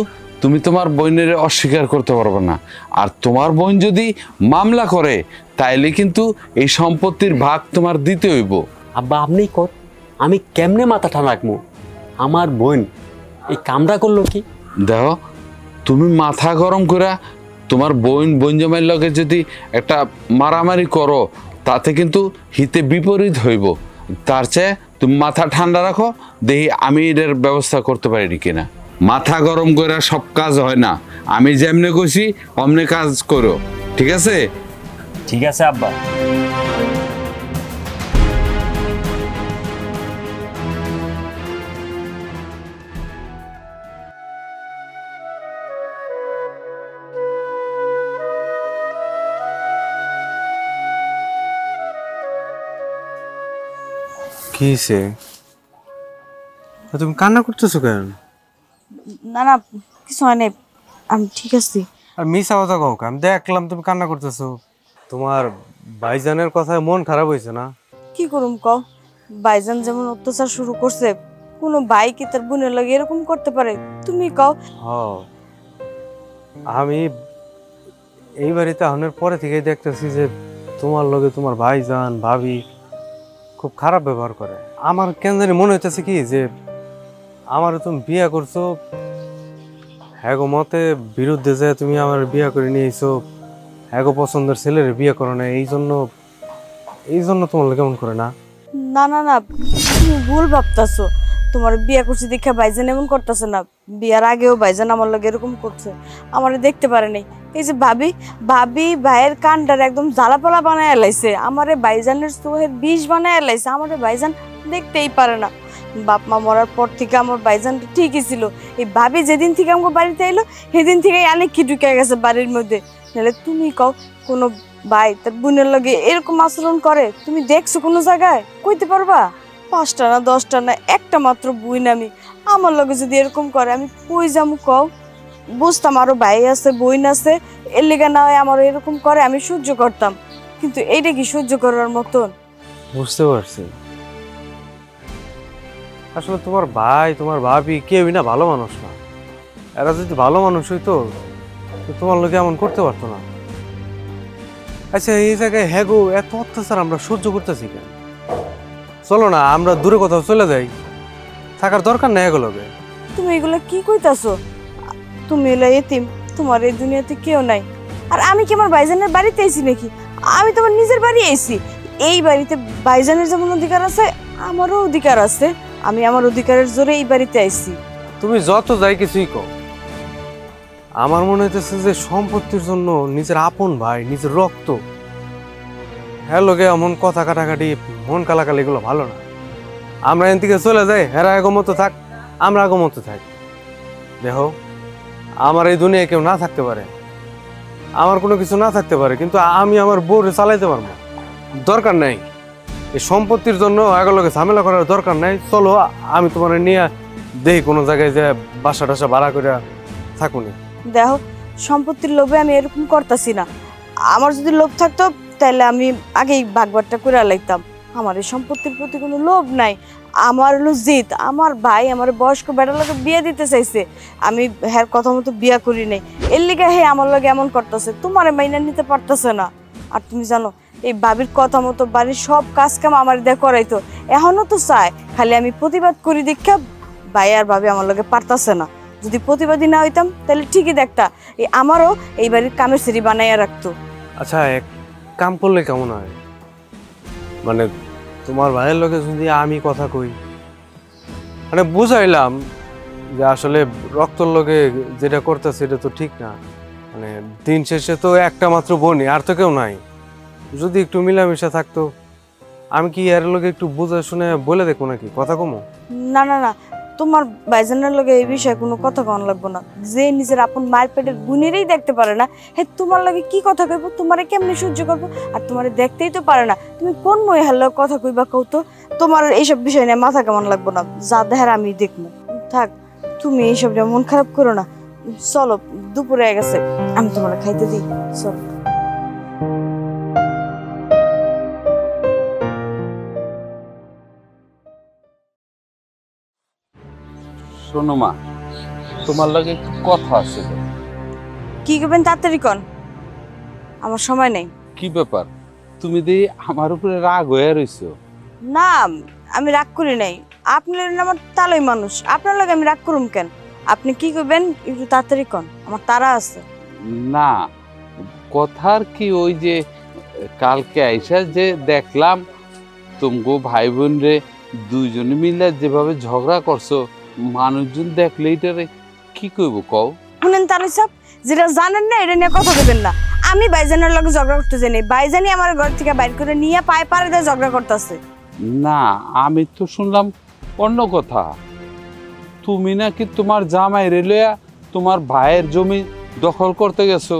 তুমি তোমার বোনের অস্বীকার করতে পারবে না, আর তোমার বোন যদি মামলা করে তাইলে কিন্তু এই সম্পত্তির ভাগ তোমার দিতে হইব। আব্বা আপনি কত, আমি কেমনে মাথা ঠান্ডা রাখবো? আমার বোন এই কামটা করলো কি? দেখো, তুমি মাথা গরম করে তোমার বোন জামাইয়ের লগে যদি একটা মারামারি করো তাতে কিন্তু হিতে বিপরীত হইব। তার চেয়ে তুমি মাথা ঠান্ডা রাখো, দেখি আমি এটার ব্যবস্থা করতে পারি কিনা। মাথা গরম করে সব কাজ হয় না, আমি যেমনে কইছি অমনে কাজ করো, ঠিক আছে? ঠিক আছে আব্বা। কি হয়েছে? তুমি কান্না করতেছো কেন? না না, কিছু হয় নাই, আমি ঠিক আছি। আর মিশা কথা কও, আমি দেখলাম তুমি কান্না করতেছো। তোমার ভাইজানের কথায় মন খারাপ হয়েছে না? কি করুম কও, ভাইজান যেমন অত্যাচার শুরু করছে, কোনো ভাই কি তার বোনের লাগে এরকম করতে পারে? তুমি কও। আমি এই বাড়িতে আনার পরে থেকে দেখতেছি যে তোমার লগে তোমার ভাইজান ভাবি খুব খারাপ ব্যবহার করে। আমার কেন জানি মনে হইতেছে কি যে আমার তুমি বিয়া করছো, হ্যাঁ গো মতে বিরুদ্ধে যে তুমি আমার বিয়া করে নিয়েছো, হ্যাঁ গো পছন্দের ছেলের বিয়ে করো না, এই জন্য তোমার কেমন করে না? না না না, তুমি ভুল ভাবতাছো। তোমার বিয়া করছি দেখা ভাইজান এমন করতেছে না, বিয়ার আগেও ভাইজান আমার লগে এরকম করছে, আমারে দেখতে পারে নাই। এই যে ভাবি ভাবি ভাইয়ের কানটার একদম জ্বালাপালা বানায় লাইছে, আমারে ভাইজানের চোহের বিষ বানায় লাইছে। আমারে ভাইজান দেখতেই পারে না। বাপ মা মরার পর থেকে আমার ভাইজান ঠিকই ছিল। এই ভাবি যেদিন থেকে আমার বাড়িতে এলো সেদিন থেকে অনেক কি ঢুকে গেছে বাড়ির মধ্যে। নাহলে তুমি কও কোনো ভাই তার বোনের লগে এরকম আচরণ করে তুমি দেখছো কোনো জায়গায়? কইতে পারবা? 5টা না 10টা না একটা মাত্র বোন আমি, আমার লগে যদি এরকম করে আমি কই যামু কও? বুঝতাম আরো ভাই আছে বোন আছে, এর লেগে না হয় আমার এরকম করে আমি সহ্য করতাম, কিন্তু এইটা কি সহ্য করার মতন? বুঝতে পারছি। আসলে তোমার ভাই তোমার ভাবি কেউই না ভালো মানুষ না। এরা যদি ভালো মানুষ হইতো তো তোমার লোকে এমন করতে পারতো না। আচ্ছা এই জায়গায় হ্যাগো এত অত্যাচার আমরা সহ্য করতেছি কেন? চলো না আমরা দূরে কোথাও চলে যাই, থাকার দরকার নেই এগুলোকে। তুমি এগুলো কি কইতাছো? তুমি এলা এতিম, তোমার এই দুনিয়াতে কেউ নাই। আর আমি কি আমার ভাইজানের বাড়িতে আইছি নাকি? আমি তোমার নিজের বাড়ি আইছি। এই বাড়িতে ভাইজানের যেমন অধিকার আছে আমারও অধিকার আছে। আমি আমার অধিকারের জোরে এই বাড়িতে আইছি। তুমি যত যাই কিছুই কও, আমার মনে হইতেছে যে সম্পত্তির জন্য নিজের আপন ভাই নিজের রক্ত হ্যাঁ লোকে এমন কথা কাটাকাটি মন কালাকালি এগুলো ভালো না। আমরা এখান থেকে চলে যাই, হেরা আগমতো থাক আমরা আগমতো থাক। দেখো আমার এই দুনিয়ায় কেউ না থাকতে পারে, আমার কোনো কিছু না থাকতে পারে, কিন্তু আমি আমার বউরে চালাইতে পারবো। দরকার নাই এই সম্পত্তির জন্য এগুলোকে ঝামেলা করার দরকার নাই। চলো আমি তোমার নিয়ে দেখি কোনো জায়গায় যে বাসা টাসা ভাড়া করে থাকুন। দেখো সম্পত্তির লোভে আমি এরকম করতেছি না। আমার যদি লোভ থাকতো তাহলে আমি আগেই ভাগবারটা করে লাইতাম। আমার এই সম্পত্তির প্রতি কোনো লোভ নাই। আমার হলো জিত, আমার ভাই আমার বয়স্ক বেটার লোকে বিয়ে দিতে চাইছে, আমি হ্যাঁ কথা মতো বিয়া করি নাই, এর লিগে হে আমার লগে এমন করতেছে, তোমার মাইনা নিতে পারতেছে না। আর তুমি জানো এই ভাবির কথা মতো বাড়ির সব কাজ কাম আমার দিয়ে করাইতো, এখনো তো চায়, খালি আমি প্রতিবাদ করি দীক্ষা ভাই আর ভাবি আমার লগে পারতেছে না। যদি প্রতিবাদী না হইতাম তাহলে ঠিকই দেখতা এই আমারও এই বাড়ির কামের সিঁড়ি বানাইয়া রাখতো। আচ্ছা এক কাম করলে কেমন হয়, মানে তোমার ভাইয়ের লোকে যদি আমি কথা কই, মানে বুঝাইলাম যে আসলে রক্তর লোকে যেটা করতেছে এটা তো ঠিক না, মানে দিন শেষে তো একটা মাত্র বোনই, আর তো কেউ নাই। যদি একটু মিলামিশা থাকতো, আমি কি এর লোকে একটু বুঝে শুনে বলে দেখবো নাকি, কথা কমো? না না না, তোমার ভাইজানের লগে এই বিষয়ে কোনো কথা কন লাগবো না। যে নিজের আপন মায়ের পেটের বোনেরই দেখতে পারে না, হ্যাঁ তোমার লগে কি কথা কইবো, তোমারে কেমনে সহ্য করবো? আর তোমারে দেখতেই তো পারে না, তুমি কোন মই হার লগে কথা কইবা কও তো? তোমার এইসব বিষয় নিয়ে মাথা কেমন লাগবো না, যা দেখার আমি দেখবো। থাক তুমি এইসব নিয়ে মন খারাপ করো না। চলো দুপুরে হয়ে গেছে, আমি তোমার খাইতে দিই, চলো। শোনো মা, তোমার লাগে একটু কথা আছে। কি করবেন তাড়াতাড়ি কন, আমার সময় নেই। কি ব্যাপার, তুমি দিয়ে আমার উপরে রাগ হয়ে রইছো? না আমি রাগ করি নাই, আপনার আমার তালই মানুষ, আপনার লগে আমি রাগ করুম কেন? আপনি কি করবেন একটু তাড়াতাড়ি কন, আমার তারা আছে। না কথার কি, ওই যে কালকে আইসা যে দেখলাম তুমগো ভাই বোন রে দুইজনে মিলে যেভাবে ঝগড়া করছো, মানুষজন দেখলে এটারে কি কইব কও? শুনেন তালই সাহেব, যেটা জানেন না এটা নিয়ে কথা বলবেন না। আমি ভাইজানের লগে ঝগড়া করতে যাই নাই, ভাইজানি আমার ঘর থেকে বাইর করে নিয়ে পায়ে পাড়ে দিয়ে ঝগড়া করতেছে। না আমি তো শুনলাম অন্য কথা, তুমি নাকি তোমার জামাই রেলয়া তোমার ভাইয়ের জমি দখল করতে গেছো,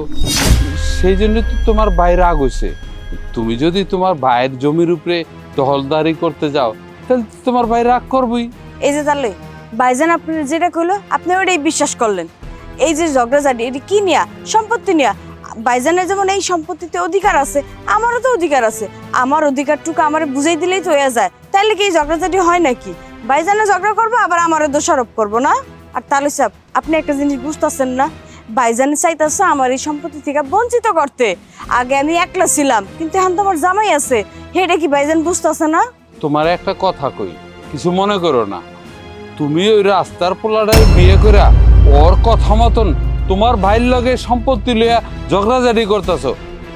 সেই জন্য তো তোমার ভাই রাগ হইছে। তুমি যদি তোমার ভাইয়ের জমির উপরে দখলদারি করতে যাও তাহলে তোমার ভাই রাগ করবই। এই যে তাহলে ভাইজান আপনি যেটা কইলো আপনি ওটাই বিশ্বাস করলেন। এই যে ঝগড়াঝাটি এটা কি নিয়া? সম্পত্তি নিয়া। ভাইজানের যেমন এই সম্পত্তিতে অধিকার আছে, আমারও তো অধিকার আছে, আমার অধিকারটুকু আমার বুঝাই দিলেই তো হয়ে যায়। তাইলে কি এই ঝগড়াঝাটি হয় নাকি? ভাইজানে ঝগড়া করবো আবার আমারও দোষারোপ করবো না? আর তালই সাহেব আপনি একটা জিনিস বুঝতেছেন না, ভাইজানে চাইতেছে আমার এই সম্পত্তি থেকে বঞ্চিত করতে। আগে আমি একলা ছিলাম, কিন্তু এখন তো আমার জামাই আছে, হেটা কি ভাইজান বুঝতেছে না? তোমার একটা কথা কই, কিছু মনে করো না, তুমি ওই রাস্তার পোলাটার বিয়ে করে ওর কথা মতন তোমার ভাইয়ের লগে সম্পত্তি লইয়া ঝগড়াঝাটি করতেছো,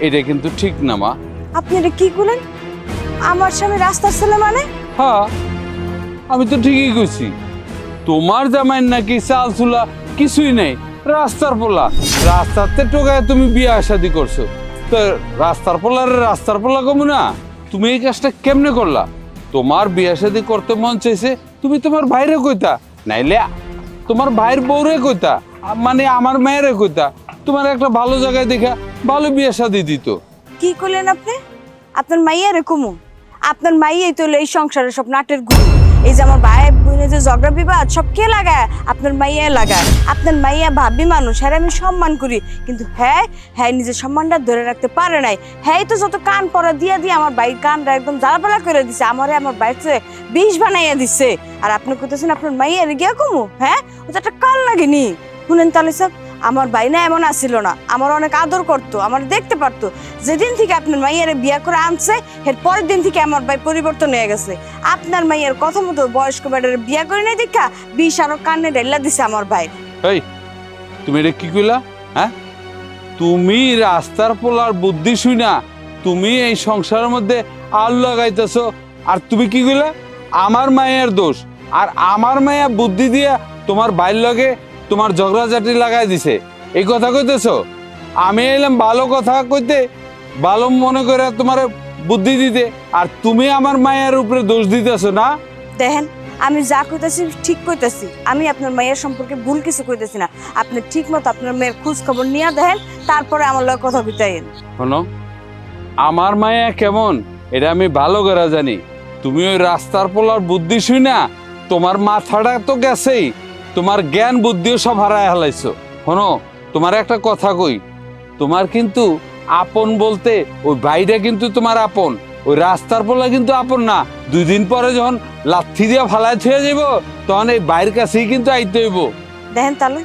এটা কিন্তু ঠিক না মা। আপনি এটা কি করলেন? আমার স্বামী রাস্তার ছেলে মানে? হ্যাঁ আমি তো ঠিকই কইছি, তোমার জামাইয়ের নাকি চাল চুলা কিছুই নেই, রাস্তার পোলা, রাস্তাতে টোকায় তুমি বিয়া শাদি করছো, তো রাস্তার পোলারে রাস্তার পোলা কমু না? তুমি এই কাজটা কেমনে করলা? তোমার বিয়া শাদি করতে মন চাইছে, তুমি তোমার ভাইরে কইতা, নাইলে তোমার ভাইয়ের বউরে কইতা, মানে আমার মেয়েরে কইতা, তোমার একটা ভালো জায়গায় দেখা ভালো বিয়া শাদি দিত। কি করলেন আপনি? আপনার মাইয়ারে কমু? আপনার মাইয়াই তো হলো এই সংসারের সব নাটের গুরু। এই যে আমার ভাই বোনের যে ঝগড়া বিবাদ সব কে লাগায়? আপনার মাইয়া লাগায়। আপনার মাইয়া ভাবি মানুষ, হ্যাঁ আমি সম্মান করি, কিন্তু হ্যাঁ নিজের সম্মানটা ধরে রাখতে পারে নাই। হ্যাঁ তো যত কান পরা দিয়া দিয়ে আমার ভাইয়ের কানটা একদম জ্বালাপালা করে দিছে, আমার বাইরে বিষ বানাইয়া দিছে। আর আপনি কইতেছেন আপনার মাইয়ার গিয়া কমু? হ্যাঁ, ও তো একটা কাল লাগেনি। শুনেন তাহলে সব, আমার ভাই না এমন আসছিল না, আমার অনেক আদর করতো, আমার দেখতে পারতো। যেদিন থেকে আপনার মাইয়ারে বিয়া করে আনছে এর পরের দিন থেকে আমার ভাই পরিবর্তন হয়ে গেছে। আপনার মাইয়ার কথা মতো বয়স্ক বেটারে বিয়া করে নাই দেখা বিষ আরো কানে ঢেলা দিছে আমার ভাই। এই তুমি এটা কি কইলা? হ্যাঁ, তুমি রাস্তার পোলার বুদ্ধি শুনা তুমি এই সংসারের মধ্যে আল লাগাইতেছো, আর তুমি কি কইলা আমার মায়ের দোষ, আর আমার মায়া বুদ্ধি দিয়া তোমার ভাইয়ের লগে তোমার ঝগড়াঝাটি লাগাই দিছে, এই কথা কইতেছো? আমি এলাম ভালো কথা কইতে, ভালো মনে করে তোমার বুদ্ধি দিতে, আর তুমি আমার মায়ের উপরে দোষ দিতেছো না? দেখেন, আমি যা কইতেছি ঠিক কইতেছি, আমি আপনার মায়ের সম্পর্কে ভুল কিছু কইতেছি না। আপনি ঠিক মতো আপনার মেয়ের খোঁজ খবর নিয়ে দেখেন, তারপরে আমার লগে কথা বিতাইন। শোনো, আমার মায়া কেমন এটা আমি ভালো করে জানি। তুমি ওই রাস্তার পোলার বুদ্ধি শুনা তোমার মাথাটা তো গেছেই, তোমার জ্ঞান বুদ্ধিও সব হারায় হালাইছো। শোনো, তোমার একটা কথা কই, তোমার কিন্তু আপন বলতে ওই ভাইটা কিন্তু তোমার আপন, ওই রাস্তার পোলা কিন্তু আপন না। 2 দিন পরে যখন লাথি দিয়ে ফালায় থুয়ে যাব, তখন এই বাইরের কাছেই কিন্তু আইতে হইব। দেখেন তাহলে,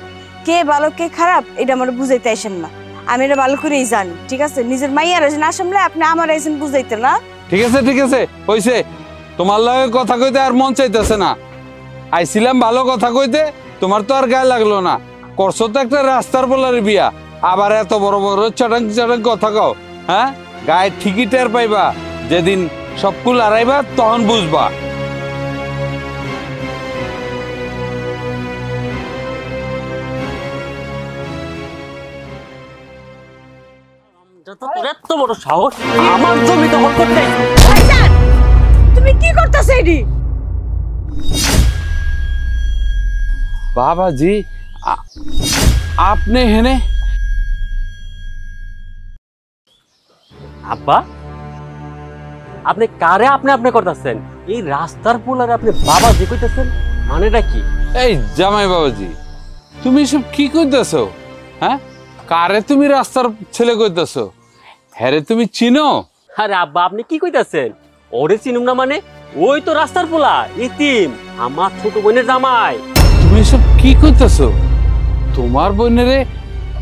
কে ভালো কে খারাপ এটা আমার বুঝাইতে আসেন না, আমি এটা ভালো করেই জানি। ঠিক আছে, নিজের মাইয়ার না সামলে আপনি আমার আইসেন বুঝাইতে না। ঠিক আছে ঠিক আছে, হইছে, তোমার লগে কথা কইতে আর মন চাইতেছে না। আইছিলাম ভালো কথা কইতে, তোমার তো আর গায়ে লাগলো না। করছো তো একটা রাস্তার পোলার বিয়া, আবার এত বড় বড় চটাং চটাং কথা কও। হ্যাঁ, গায়ে ঠিকই টের পাইবা, যেদিন সবকুল আড়াইবা তখন বুঝবা। এত বড় সাহস আমার জমি দখল করতে! ভাইজান, তুমি কি করতেছ এডি? বাবাজি, আপনি হেনে? আব্বা, আপনি কারে আপনি আপনি করতেছেন? এই রাস্তার পোলারে আপনি বাবা যে কইতেছেন, মানেটা কি? এই জামাই বাবাজি, তুমি সব কি কইতেছো? হ্যাঁ, কারে তুমি রাস্তার ছেলে কইতেছো? হ্যাঁ রে, তুমি চিনো? আরে আব্বা, আপনি কি কইতাছেন? ওরে চিনুম না মানে? ওই তো রাস্তার পোলা, ইতিম, আমার ছোট বোনের জামাই। তুমি সব কি কইতেছো? তোমার বোনেরে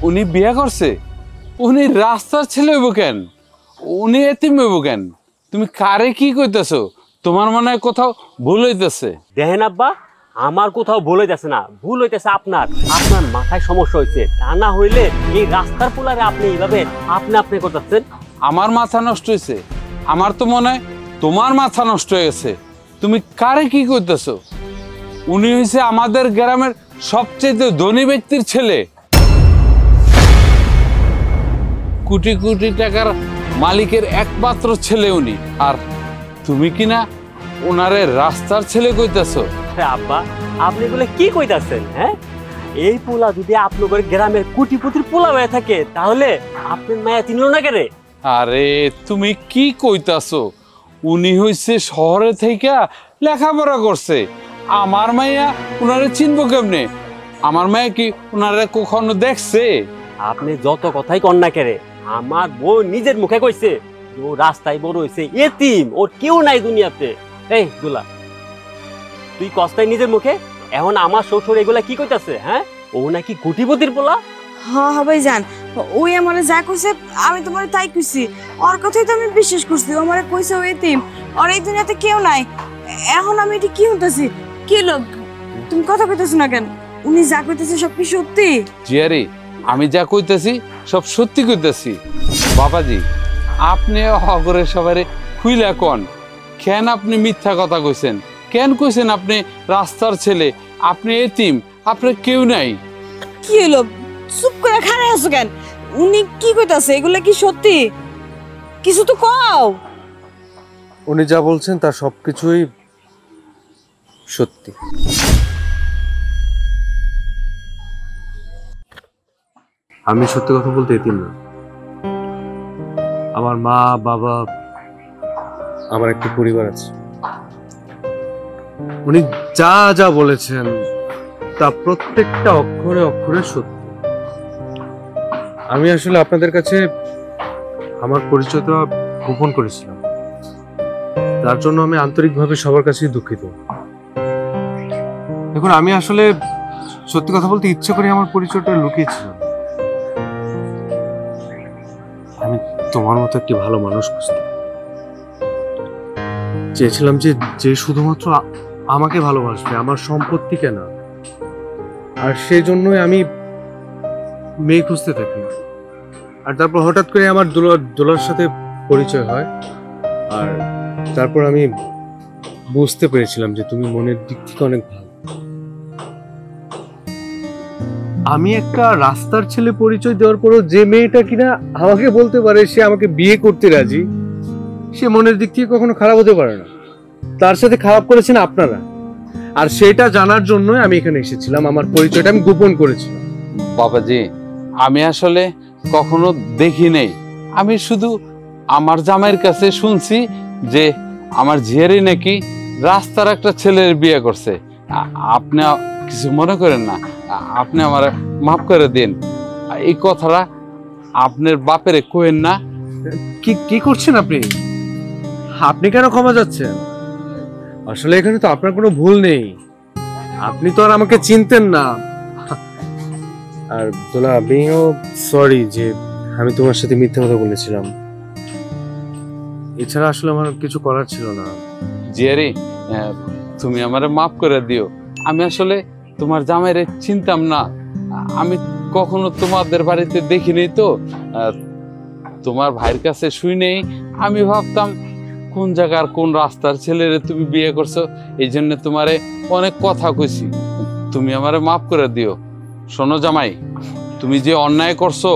উনি বিয়ে করছে? উনি রাস্তার ছেলে হইব কেন? উনি এতিম হইব কেন? তুমি কারে কি কইতেছো? তোমার মনে হয় কোথাও ভুল হইতেছে। দেখেন আব্বা, আমার কোথাও ভুল হইতেছে না, ভুল হইতেছে আপনার। আপনার মাথায় সমস্যা হয়েছে, তা না হইলে এই রাস্তার পোলারে আপনি এইভাবে আপনি আপনি করতেছেন। আমার মাথা নষ্ট হয়েছে? আমার তো মনে হয় তোমার মাথা নষ্ট হয়ে গেছে। তুমি কারে কি কইতেছো? উনি হয়েছে আমাদের গ্রামের সবচেয়ে ধনী ব্যক্তির ছেলে, কোটি কোটি টাকার মালিকের একমাত্র ছেলে উনি, আর তুমি কিনা ওনারে রাস্তার ছেলে কইতেছো? আব্বা, আপনি বলে কি কইতাছেন? হ্যাঁ, এই পোলা যদি আপনাদের গ্রামের কোটিপতির পোলা হয়ে থাকে, তাহলে আপনার মায়া চিনল না কেরে? আরে তুমি কি কইতাছো? উনি হইছে শহরে থেকে লেখাপড়া করছে, আমার মাইয়া উনারে চিনবো কেমনে? আমার মায়া কি উনারে কখনো দেখছে? আপনি যত কথাই কন না কেরে, আমার বোন নিজের মুখে কইছে ও রাস্তায় বড় হইছে, এতিম, ওর কেউ নাই দুনিয়াতে। এই দুলা, তুই কষ্টাই নিজের মুখে, এখন আমার শ্বশুর এগুলা কি কইতাছে? হ্যাঁ, ও নাকি কোটিপতির পোলা। হ্যাঁ হ্যাঁ ভাইজান, ওই আমারে যা কইছে আমি তোমার তাই কইছি, ওর কথাই তো আমি বিশ্বাস করছি। ও আমারে কইছে ও এতিম, আর এই দুনিয়াতে কেউ নাই। এখন আমি এটি কি হইতাছি? কি লোক তুমি কথা কইতেছ না কেন? উনি যা কইতেছে সব কি সত্যি? জিয়ারি, আমি যা কইতেছি সব সত্যি কইতেছি। বাবাজি, আপনি হগরে সবারে খুইলা কন, কেন আপনি মিথ্যা কথা কইছেন? কেন কইছেন আপনি রাস্তার ছেলে? আপনি এতিম, আপনার কেউ নাই। কি হলো? চুপ করে খাড়ায় আছো কেন? উনি কি কইতাছে? এগুলা কি সত্যি? কিছু তো কও। উনি যা বলছেন তা সবকিছুই সত্যি। আমি সত্যি কথা বলতে এতিম না। আমার মা বাবা, আমার একটা পরিবার আছে। উনি যা যা বলেছেন তা প্রত্যেকটা অক্ষরে অক্ষরে সত্য। আমি আসলে আপনাদের কাছে আমার পরিচয়টা গোপন করেছিলাম, তার জন্য আমি আন্তরিকভাবে সবার কাছেই দুঃখিত। দেখুন, আমি আসলে সত্যি কথা বলতে ইচ্ছে করে আমার পরিচয়টা লুকিয়েছিলাম। আমি তোমার মতো একটি ভালো মানুষ খুঁজতাম, চেয়েছিলাম যে যে শুধুমাত্র আমাকে ভালোবাসবে, আমার সম্পত্তিকে না। আর সেই জন্যই আমি মেয়ে খুঁজতে থাকি। আর তারপর হঠাৎ করে আমার দোলার সাথে পরিচয় হয়, আর তারপর আমি বুঝতে পেরেছিলাম যে তুমি মনের দিক থেকে অনেক ভালো। আমি একটা রাস্তার ছেলে পরিচয় দেওয়ার পরও যে মেয়েটা কিনা আমাকে বলতে পারে সে আমাকে বিয়ে করতে রাজি, সে মনের দিক থেকে কখনো খারাপ হতে পারে না। তার সাথে খারাপ করেছেন আপনারা, আর সেটা জানার জন্যই আমি এখানে এসেছিলাম। আমার পরিচয়টা আমি গোপন করেছিলাম। বাবাজি, আমি আসলে কখনো দেখি নেই। আমি শুধু আমার জামাইয়ের কাছে শুনছি যে আমার ঝিয়ারি নাকি রাস্তার একটা ছেলের বিয়ে করছে। আপনি কিছু মনে করেন না, আপনি আমার মাফ করে দিন। এই কথাটা আপনার বাপেরে কইেন না। কি কি করছেন আপনি? আপনি কেন ক্ষমা যাচ্ছেন? আসলে এখানে তো আপনার কোনো ভুল নেই। আপনি তো আর আমাকে চিনতেন না। আর দোলা, আমিও সরি যে আমি তোমার সাথে মিথ্যা কথা বলেছিলাম। এছাড়া আসলে আমার কিছু করার ছিল না। জিয়ারি, তুমি আমারে মাফ করে দিও। আমি আসলে তোমার জামাইরে চিনতাম না। আমি কখনো তোমাদের বাড়িতে দেখিনি তো। তোমার ভাইয়ের কাছে শুই নেই। আমি ভাবতাম কোন জায়গার কোন রাস্তার ছেলেরে তুমি বিয়ে করছো, এই জন্য তোমারে অনেক কথা কইছি। তুমি আমারে মাফ করে দিও। শোনো জামাই, তুমি যে অন্যায় করছো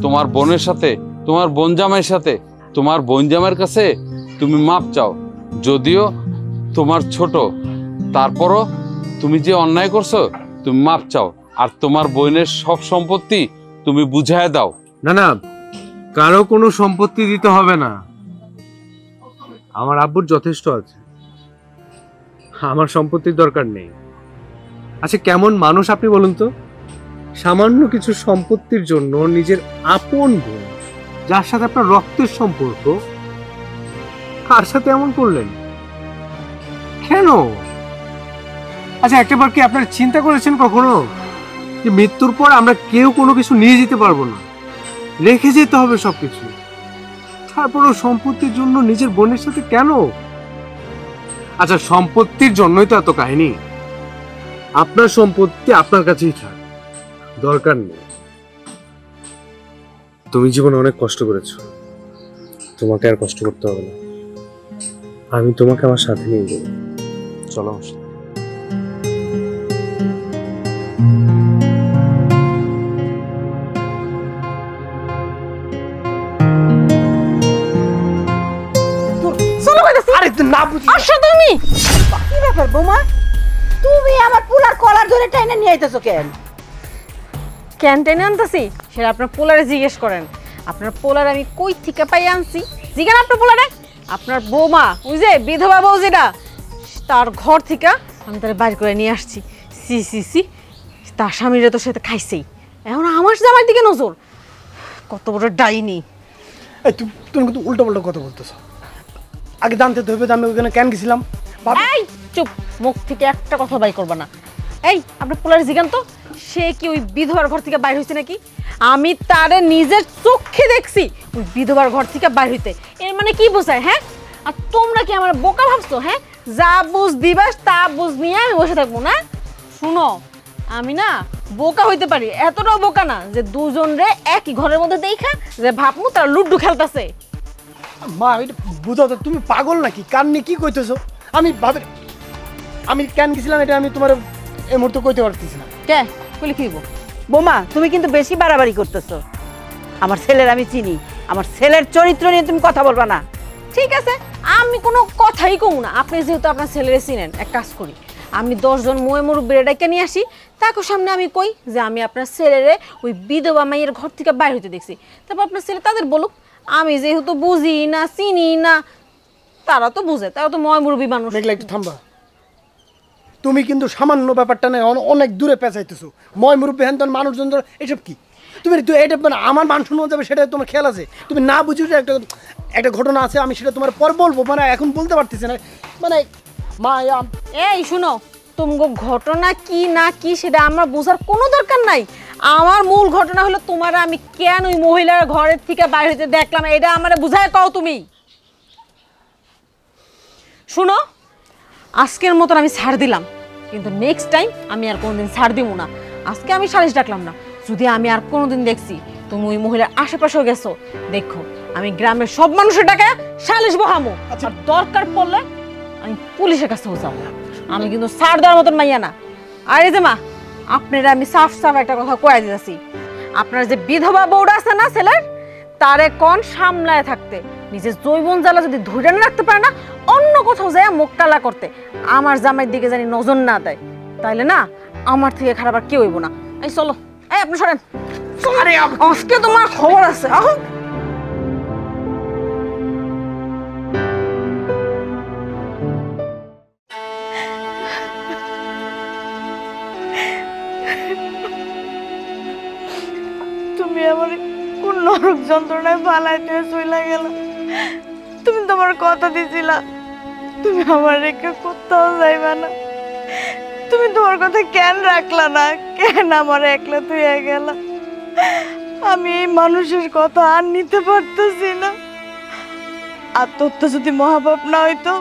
তোমার বোনের সাথে, তোমার বোন জামাইয়ের সাথে, তোমার বোন জামাইয়ের কাছে তুমি মাপ চাও। যদিও তোমার ছোট, তারপরও তুমি যে অন্যায় করছো তুমি মাপ চাও। আর তোমার বোনের সব সম্পত্তি তুমি বুঝায় দাও। না না, কারো কোনো সম্পত্তি দিতে হবে না। আমার আব্বুর যথেষ্ট আছে, আমার সম্পত্তির দরকার নেই। আচ্ছা, কেমন মানুষ আপনি বলুন তো? সামান্য কিছু সম্পত্তির জন্য নিজের আপন বোন, যার সাথে আপনার রক্তের সম্পর্ক, কার সাথে এমন করলেন কেন? আচ্ছা, একটাবার কি আপনার চিন্তা করেছেন কখনো যে মৃত্যুর পর আমরা কেউ কোনো কিছু নিয়ে যেতে পারবো না, রেখে যেতে হবে সবকিছু? তারপরও সম্পত্তির জন্য নিজের বোনের সাথে কেন? আচ্ছা, সম্পত্তির জন্যই তো এত কাহিনী। আপনার সম্পত্তি আপনার কাছেই থাক, দরকার নেই। তুমি জীবনে অনেক কষ্ট করেছো, তোমাকে আর কষ্ট করতে হবে না। আমি তোমাকে আমার সাথে নিয়ে যাবো, চলো আমার সাথে। আসো তুমি। কি ব্যাপার বৌমা, তুমি আমার পোলার কলার ধরে টাইনা নিয়ে আইতেছো কেন? কেন টেনে আনতেছি সেটা আপনার পোলারে জিজ্ঞেস করেন। আপনার পোলার আমি কই থেকে পাই আনছি জিজ্ঞান আপনার পোলারে। আপনার বৌমা, ওই যে বিধবা বউ যেটা, তার ঘর থেকে আমি তার বাইর করে নিয়ে আসছি। সি সি সি, তার স্বামীরা তো সেটা খাইছেই, এখন আমার জামার দিকে নজর। কত বড় ডাইনি! এই তুমি কিন্তু উল্টো পাল্টা কথা বলতেছো। আগে জানতে তো হবে যে আমি ওখানে কেন গেছিলাম। এই চুপ, মুখ থেকে একটা কথা বাই করবা না। এই আপনার পোলারে জিজ্ঞান তো, সে কি ওই বিধবার ঘর থেকে বাইর হয়েছে নাকি? আমি তারে নিজের চোখে দেখছি ওই বিধবার ঘর থেকে বাইর হইতে। এর মানে কি বোঝায়? হ্যাঁ, আর তোমরা কি আমার বোকা ভাবছো? হ্যাঁ, যা বুঝ দিবাস তা বুঝ নিয়ে আমি বসে থাকবো না? শুনো, আমি না বোকা হইতে পারি, এতটাও বোকা না যে দুজন রে একই ঘরের মধ্যে দেখা যে ভাবমু তারা লুড্ডু খেলতেছে। মা, এটা বুঝাও তো, তুমি পাগল নাকি? কান নিয়ে কি কইতেছো? আমি কেন গেছিলাম এটা আমি তোমার এই মুহূর্তে কইতে পারতেছি না। কে কইলে কি হইব? বোমা তুমি কিন্তু বেশি বাড়াবাড়ি করতেছো। আমার ছেলের আমি চিনি, আমার ছেলের চরিত্র নিয়ে তুমি কথা বলবা না। ঠিক আছে, আমি কোনো কথাই কমু না। আপনি যেহেতু আপনার ছেলেরে চিনেন, এক কাজ করি, আমি 10 জন ময়ে মুরব্বীর ডেকে নিয়ে আসি, তাকে সামনে আমি কই যে আমি আপনার ছেলেরে ওই বিধবা মাইয়ের ঘর থেকে বাইর হইতে দেখছি। তারপর আপনার ছেলে তাদের বলুক, আমি যেহেতু বুঝি না চিনি না, তারা তো বুঝে, তারা তো ময় মুরব্বী মানুষ। দেখলে একটু থামবা। তুমি কিন্তু সামান্য ব্যাপারটা নেই অনেক দূরে পেঁচাইতেছো। ময় মুরব্বী হ্যান তখন মানুষজন এসব কি তুমি এটা মানে আমার মান শুনবো যাবে সেটা তোমার খেয়াল আছে? তুমি না বুঝিস একটা ঘটনা আছে, আমি সেটা তোমার পর বলবো, মানে এখন বলতে পারতেছি না। মানে মা এই শুনো, তোমার ঘটনা কি না কি সেটা আমার বোঝার কোনো দরকার নাই। আমার মূল ঘটনা হলো তোমার আমি কেন ওই মহিলার ঘরের থেকে বাইরে হইতে দেখলাম, এটা আমারে বুঝায় কও তুমি। শুনো, আজকের মতন আমি ছাড় দিলাম, কিন্তু নেক্সট টাইম আমি আর কোনোদিন ছাড় দিব না। আজকে আমি সালিশ ডাকলাম না, যদি আমি আর কোনোদিন দেখছি তুমি ওই মহিলার আশেপাশেও গেছো, দেখো আমি গ্রামের সব মানুষের ডাকে সালিশ বহামো। আচ্ছা, দরকার পড়লে আমি পুলিশের কাছেও যাবো। আমি কিন্তু ছাড় দেওয়ার মতন মাইয়া না। আর এই যে মা, আপনারা আমি সাফ সাফ একটা কথা কয়ে দিতেছি, আপনার যে বিধবা বউটা আছে না ছেলের, তারে কোন সামলায় থাকতে, নিজের জৈবন জ্বালা যদি ধরে না রাখতে পারে না, অন্য কোথাও যায় মুখ কালা করতে, আমার জামাইয়ের দিকে জানি নজর না দেয়, তাইলে না আমার থেকে খারাপ আর কেউ হইব না। এই চলো, এই আপনি সরেন। আরে আজকে তোমার খবর আছে। তুমি আমার কোন নরক যন্ত্রণায় ফালাইতে চলে গেল। তুমি তোমার কথা দিছিলা তুমি আমার রেখে কোথাও যাইবা না। তুমি তোমার কথা কেন রাখলা না? কেন আমার একলা তুইয়া গেল? আমি এই মানুষের কথা আর নিতে পারতেছি না। আত্মহত্যা যদি মহাপাপ না হইতো,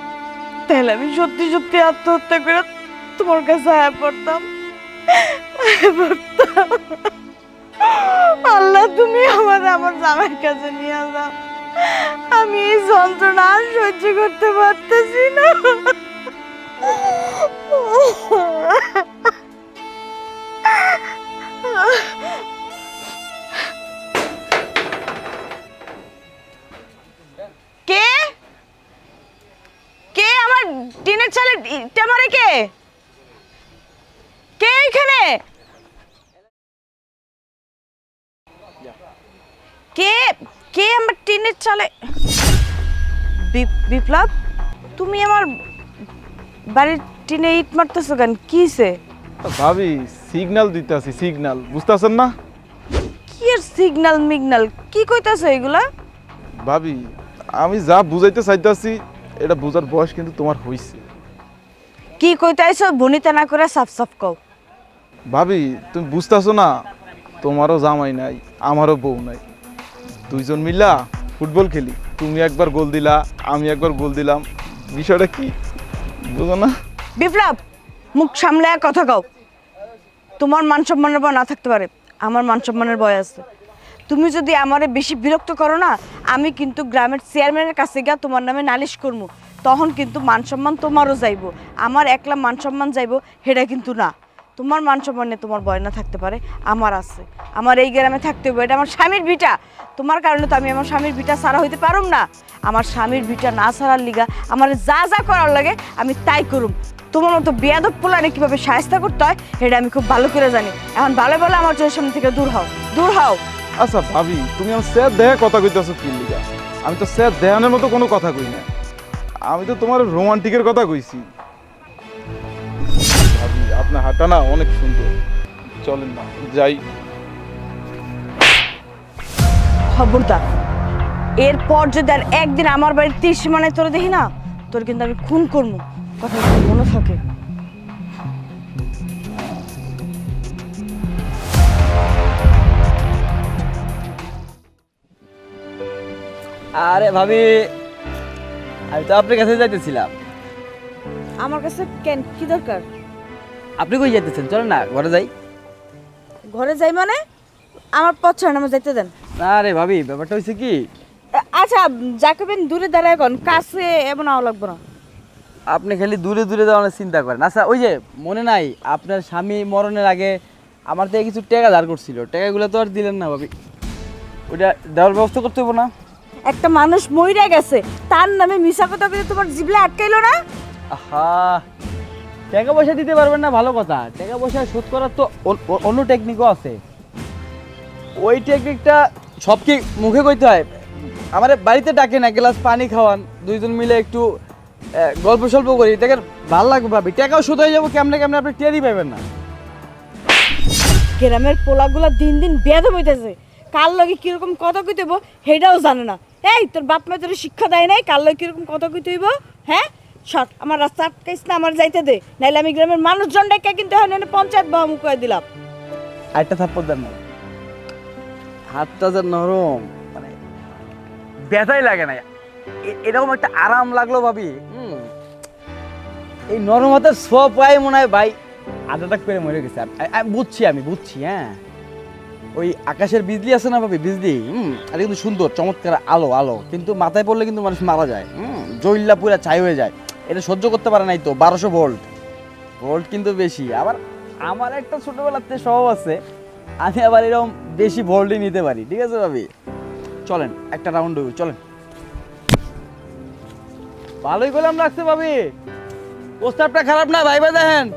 তাহলে আমি সত্যি সত্যি আত্মহত্যা করে তোমার কাছে আয়া পড়তাম। আল্লাহ, তুমি আমার জামাইয়ের কাছে নিয়ে যাও। আমি এই যন্ত্রণা আর সহ্য করতে পারতেছি না। কে কে আমার টিনের চালে ইটা মারে? কে কে এখানে? কে কে আমার টিনের চালে? বিপ্লব, তুমি আমার বাড়ির টিনে ইট মারতেছো কেন? কিসে? ভাবি সিগন্যাল দিতেছি, সিগন্যাল বুঝতেছেন না? কি এর সিগন্যাল মিগনাল কি কইতাছো এগুলা? ভাবি আমি যা বুঝাইতে চাইতাছি এটা বুঝার বয়স কিন্তু তোমার হইছে। কি কইতাইছো বনিতা না করে সাফ সাফ কও। ভাবি তুমি বুঝতেছো না, তোমারও জামাই নাই, আমারও বউ নাই, দুইজন মিলা ফুটবল খেলি, তুমি একবার গোল দিলা, আমি একবার গোল দিলাম, বিষয়টা কি বুঝো না? বিপ্লব, মুখ সামলায় কথা কও। তোমার মান সম্মানের ভয় না থাকতে পারে, আমার মান সম্মানের ভয় আছে। তুমি যদি আমারে বেশি বিরক্ত করো না, আমি কিন্তু গ্রামের চেয়ারম্যানের কাছে গিয়ে তোমার নামে নালিশ করবো। তখন কিন্তু মান সম্মান তোমারও যাইব, আমার একলা মান সম্মান যাইব সেটা কিন্তু না। তোমার মান সম্মানে তোমার ভয় না থাকতে পারে, আমার আছে। আমার এই গ্রামে থাকতে হবে, এটা আমার স্বামীর ভিটা। তোমার কারণে তো আমি আমার স্বামীর ভিটা ছাড়া হইতে পারুম না। আমার স্বামীর ভিটা না ছাড়ার লিগা আমার যা যা করার লাগে আমি তাই করুম। তোমার মতো বেয়াদব পোলারে কিভাবে সাহায্য করতে হয় এটা আমি খুব ভালো করে জানি। এখন ভালো ভালো আমার চোখের সামনে থেকে দূর হও, দূর হও। আচ্ছা ভাবি, তুমি আমার স্যার দেখা কথা কইতেছো কি লিগা? আমি তো স্যার দেহানের মতো কোনো কথা কই না, আমি তো তোমার রোমান্টিকের কথা কইছি। ভাবি আপনার হাঁটা না অনেক সুন্দর, চলেন না যাই। খবরদার, এরপর যদি আর একদিন আমার বাড়ির 30 সীমানায় তোরে দেখি না, তোর কিন্তু আমি খুন করবো, কথা মনে থাকে। আরে ভাবি, আমি তো আপনার কাছে যাইতেছিলাম। আমার কাছে কেন, কি দরকার? আপনি কই যাইতেছেন? চলেন না ঘরে যাই। ঘরে যাই মানে? আমার পথ ছাড়েন, আমার যাইতে দেন। আরে ভাবি, ব্যাপারটা হয়েছে কি, আচ্ছা যাকেবেন দূরে দাঁড়ায় এখন, কাছে এমন আও লাগবো না। আপনি খালি দূরে দূরে যাওয়ার চিন্তা করেন। আচ্ছা ওই যে মনে নাই আপনার স্বামী মরণের আগে আমার থেকে কিছু টাকা ধার করছিল, টাকাগুলো তো আর দিলেন না ভাবি, ওইটা দেওয়ার ব্যবস্থা করতে হবে না? একটা মানুষ মইরা গেছে, তার নামে মিছা কথা বলে তোমার জিভলে আটকাইলো না? আহা, টাকা পয়সা দিতে পারবেন না ভালো কথা, টাকা পয়সা শোধ করার তো অন্য টেকনিকও আছে। ওই টেকনিকটা সব কি মুখে কইতে হয়? আমার বাড়িতে ডাকে না, গ্লাস পানি খাওয়ান, দুইজন মিলে একটু গল্প সল্প করি, দেখেন ভালো লাগবে ভাবি, টাকাও শোধ হয়ে যাবো কেমনে কেমনে, আপনি টেরই পাবেন না। গ্রামের পোলাগুলা দিন দিন বেয়াদব হইতেছে, কার লগে কিরকম কথা কইতেব সেটাও জানে না। এই তোর বাপ মা তোর শিক্ষা দেয় নাই কার লগে কিরকম কথা কইতে হইব? হ্যাঁ সর, আমার রাস্তা আটকাইস না, আমার যাইতে দে, নাইলে আমি গ্রামের মানুষজন ডেকে কিন্তু এখন পঞ্চায়েত বা মুখ করে দিলাম। আরেকটা থাপ্পড় দেন না, হাতটা যে নরম, মানে ব্যথাই লাগে না, এরকম একটা আরাম লাগলো ভাবি। এই নরম হাতের সব পায়ে মনে হয় ভাই আধাটাক করে মরে গেছে। আমি বুঝছি হ্যাঁ, ওই আকাশের বিজলি আছে না ভাবি, বিজলি আর কিন্তু সুন্দর চমৎকার আলো আলো, কিন্তু মাথায় পড়লে কিন্তু মানুষ মারা যায়, জইল্লা পুরা ছাই হয়ে যায়, এটা সহ্য করতে পারে নাই তো। 1200 ভোল্ট কিন্তু বেশি। আবার আমার একটা ছোটবেলাতে স্বভাব আছে, আমি আবার এরকম বেশি ভোল্টই নিতে পারি। ঠিক আছে ভাবি, চলেন একটা রাউন্ড হইব, চলেন। ভালোই করলাম রাখতে ভাবি, প্রস্তাবটা খারাপ না, ভাইবা দেখেন।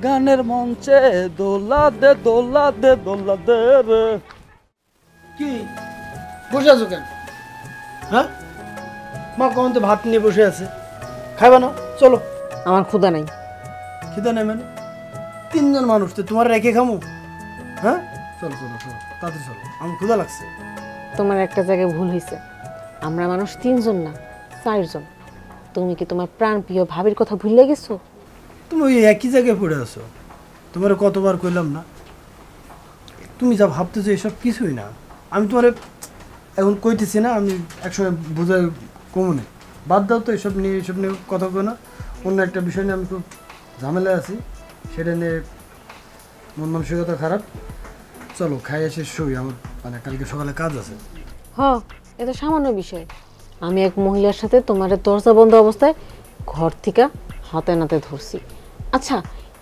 গানের মঞ্চে দোলা দে দোলা দে দোলা দে রে। কি বসে আছো কেন? হ্যাঁ, মা কখন তো ভাত নিয়ে বসে আছে, খাইবা না? চলো। আমার ক্ষুধা নাই। খিদা নেই মানে? 3 জন মানুষ তো তোমার রেখে খামো? হ্যাঁ চলো চলো চলো, তাড়াতাড়ি চলো, আমার ক্ষুধা লাগছে। তোমার একটা জায়গায় ভুল হয়েছে, আমরা মানুষ 3 জন না 4 জন। তুমি কি তোমার প্রাণ প্রিয় ভাবির কথা ভুলে গেছো? তুমি ওই একই জায়গায় পড়ে আছো, তোমার কতবার কইলাম না? তুমি যা ভাবতেছো এসব কিছুই না। আমি তোমার এখন কইতেছি না, আমি একসময় বোঝাই কমনে, বাদ দাও তো এসব নিয়ে কথা কই না। অন্য একটা বিষয় নিয়ে আমি খুব ঝামেলায় আছি, সেটা নিয়ে মন মানসিকতা খারাপ। চলো খাই এসে শুই, আমার মানে কালকে সকালে কাজ আছে। হ্যাঁ, এটা সামান্য বিষয়। আমি এক মহিলার সাথে তোমার দরজা বন্ধ অবস্থায় ঘর থেকে হাতে নাতে ধরছি। আচ্ছা,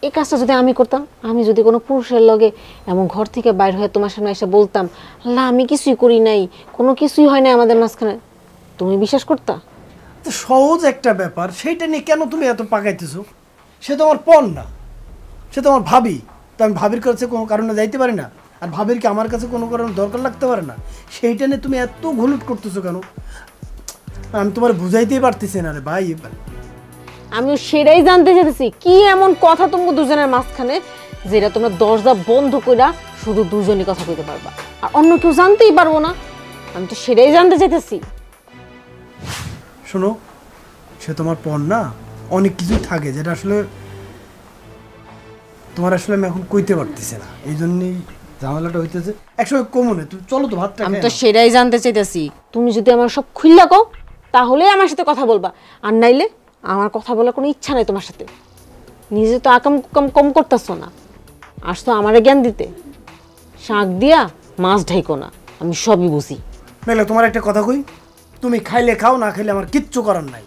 এই কাজটা যদি আমি করতাম, আমি যদি কোনো পুরুষের লগে এমন ঘর থেকে বাইর হয়ে তোমার সামনে এসে বলতাম, আল্লাহ আমি কিছুই করি নাই, কোনো কিছুই হয় নাই আমাদের মাঝখানে, তুমি বিশ্বাস করতা? তো সহজ একটা ব্যাপার, সেইটা নিয়ে কেন তুমি এত পাকাইতেছো? সে তো আমার পণ না, সে তো আমার ভাবি। তো আমি ভাবির কাছে কোনো কারণে যাইতে পারি না, আর ভাবির কি আমার কাছে কোনো কারণে দরকার লাগতে পারে না? সেইটা নিয়ে তুমি এত ঘুলুট করতেছো কেন? আমি তোমার বুঝাইতেই পারতেছি না রে ভাই। আমিও সেটাই জানতে চাইতেছি, কি এমন কথা তোমাকে দুজনের মাঝখানে যেটা তোমরা দরজা বন্ধ কইরা শুধু দুজনই কথা কইতে পারবা, আর অন্য কেউ জানতেই পারবো না? আমি তো সেটাই জানতে চাইতেছি। শোনো, সে তোমার পণ না, অনেক কিছুই থাকে যেটা আসলে তোমার আসলে আমি এখন কইতে পারতেছি না, এই জন্যই ঝামেলাটা হইতেছে। একসময় কমনে তুমি চলো তো ভাতটা। আমি তো সেটাই জানতে চাইতেছি, তুমি যদি আমার সব খুইলা কও তাহলে আমার সাথে কথা বলবা, আর নাইলে আমার কথা বলার কোনো ইচ্ছা নাই তোমার সাথে। নিজে তো আকাম কুকাম কম করতেছো না, আসতো আমারে জ্ঞান দিতে। শাক দিয়া মাছ ঢাইকো না, আমি সবই বুঝি। মেলা তোমার একটা কথা কই, তুমি খাইলে খাও, না খাইলে আমার কিচ্ছু করার নাই।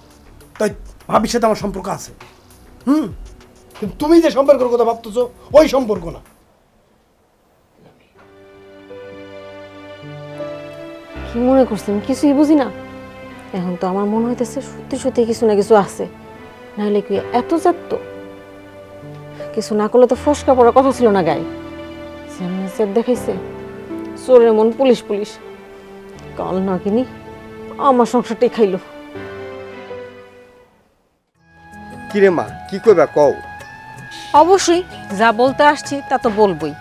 তাই ভাবির সাথে আমার সম্পর্ক আছে, কিন্তু তুমি যে সম্পর্কের কথা ভাবতেছো ওই সম্পর্ক না। কি মনে করছি আমি কিছুই বুঝি না? এখন তো আমার মনে হইতেছে সত্যি সত্যি কিছু না কিছু আছে, নাহলে কি এত যাত? কিছু না করলে তো ফসকা পড়ার কথা ছিল না গায়ে। চেক দেখাইছে, চোরের মন পুলিশ পুলিশ, কাল না কিনি আমার সংসারটাই খাইলো। কিরে মা, কি কইবা কও? অবশ্যই যা বলতে আসছি তা তো বলবই।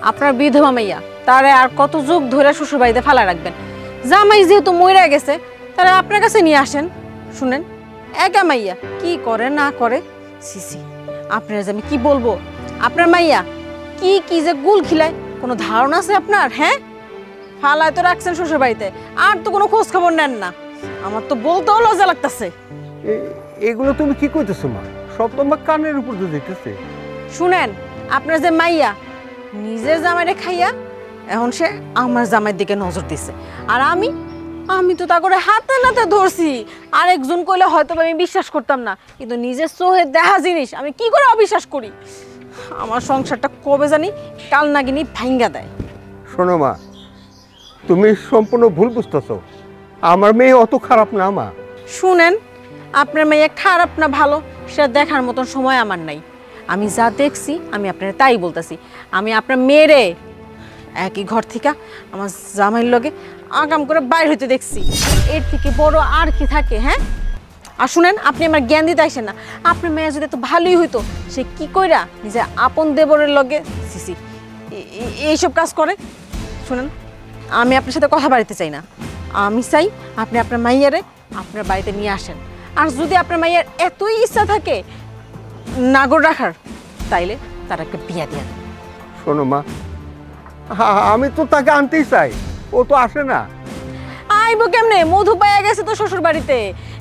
আপনার বিধবা মাইয়া, তারে আর কত যুগ ধরে শ্বশুর বাড়িতে ফালা রাখবেন? জামাই যেহেতু মইরা গেছে, তারা আপনার কাছে নিয়ে আসেন। শুনেন, একা মাইয়া কি করে না করে, সিসি আপনার যে আমি কি বলবো, আপনার মাইয়া কি কি যে গুল খিলায় কোনো ধারণা আছে আপনার? হ্যাঁ, ফালায় তো রাখছেন শ্বশুর বাড়িতে, আর তো কোনো খোঁজ খবর নেন না। আমার তো বলতেও লজ্জা লাগতেছে। এগুলো তুমি কি কইতেছো মা? সব তোমার কানের উপর দিয়ে যেতেছে। শুনেন, আপনার যে মাইয়া নিজের জামাইরে খাইয়া এখন সে আমার জামাইয়ের দিকে নজর দিছে, আর আমি তো তা করে হাতে নাতে ধরছি। আরেকজন কইলে হয়তো আমি বিশ্বাস করতাম না, কিন্তু নিজের চোখে দেখা জিনিস আমি কি করে অবিশ্বাস করি? আমার সংসারটা কবে জানি কাল নাগিনি ভাঙ্গা দেয়। শোনো মা, তুমি সম্পূর্ণ ভুল বুঝতেছো। আমার মেয়ে অত খারাপ না মা। শুনেন, আপনার মেয়ে খারাপ না ভালো সেটা দেখার মতন সময় আমার নাই। আমি যা দেখছি আমি আপনার তাই বলতেছি। আমি আপনার মেয়েরে একই ঘর থেকে আমার জামাইয়ের লগে আগাম করে বাইর হইতে দেখছি। এর থেকে বড় আর কি থাকে? হ্যাঁ, আর শুনেন, আপনি আমার জ্ঞান দিতে আসেন না। আপনার মেয়ে যদি এত ভালোই হইতো, সে কি কইরা নিজের আপন দেবরের লগে সিসি এইসব কাজ করে? শুনেন, আমি আপনার সাথে কথা বাড়িতে চাই না। আমি চাই আপনি আপনার মাইয়ারে আপনার বাড়িতে নিয়ে আসেন। আর যদি আপনার মাইয়ার এতই ইচ্ছা থাকে নাগর রাখার, তাইলে তার একটা বিয়া দিয়ে দেন। শোনো মা, আমি তো তাকে আনতেই চাই, ও তো আসে না। আইবো কেমনে? মধু পাইয়া গেছে তো শ্বশুর বাড়িতে।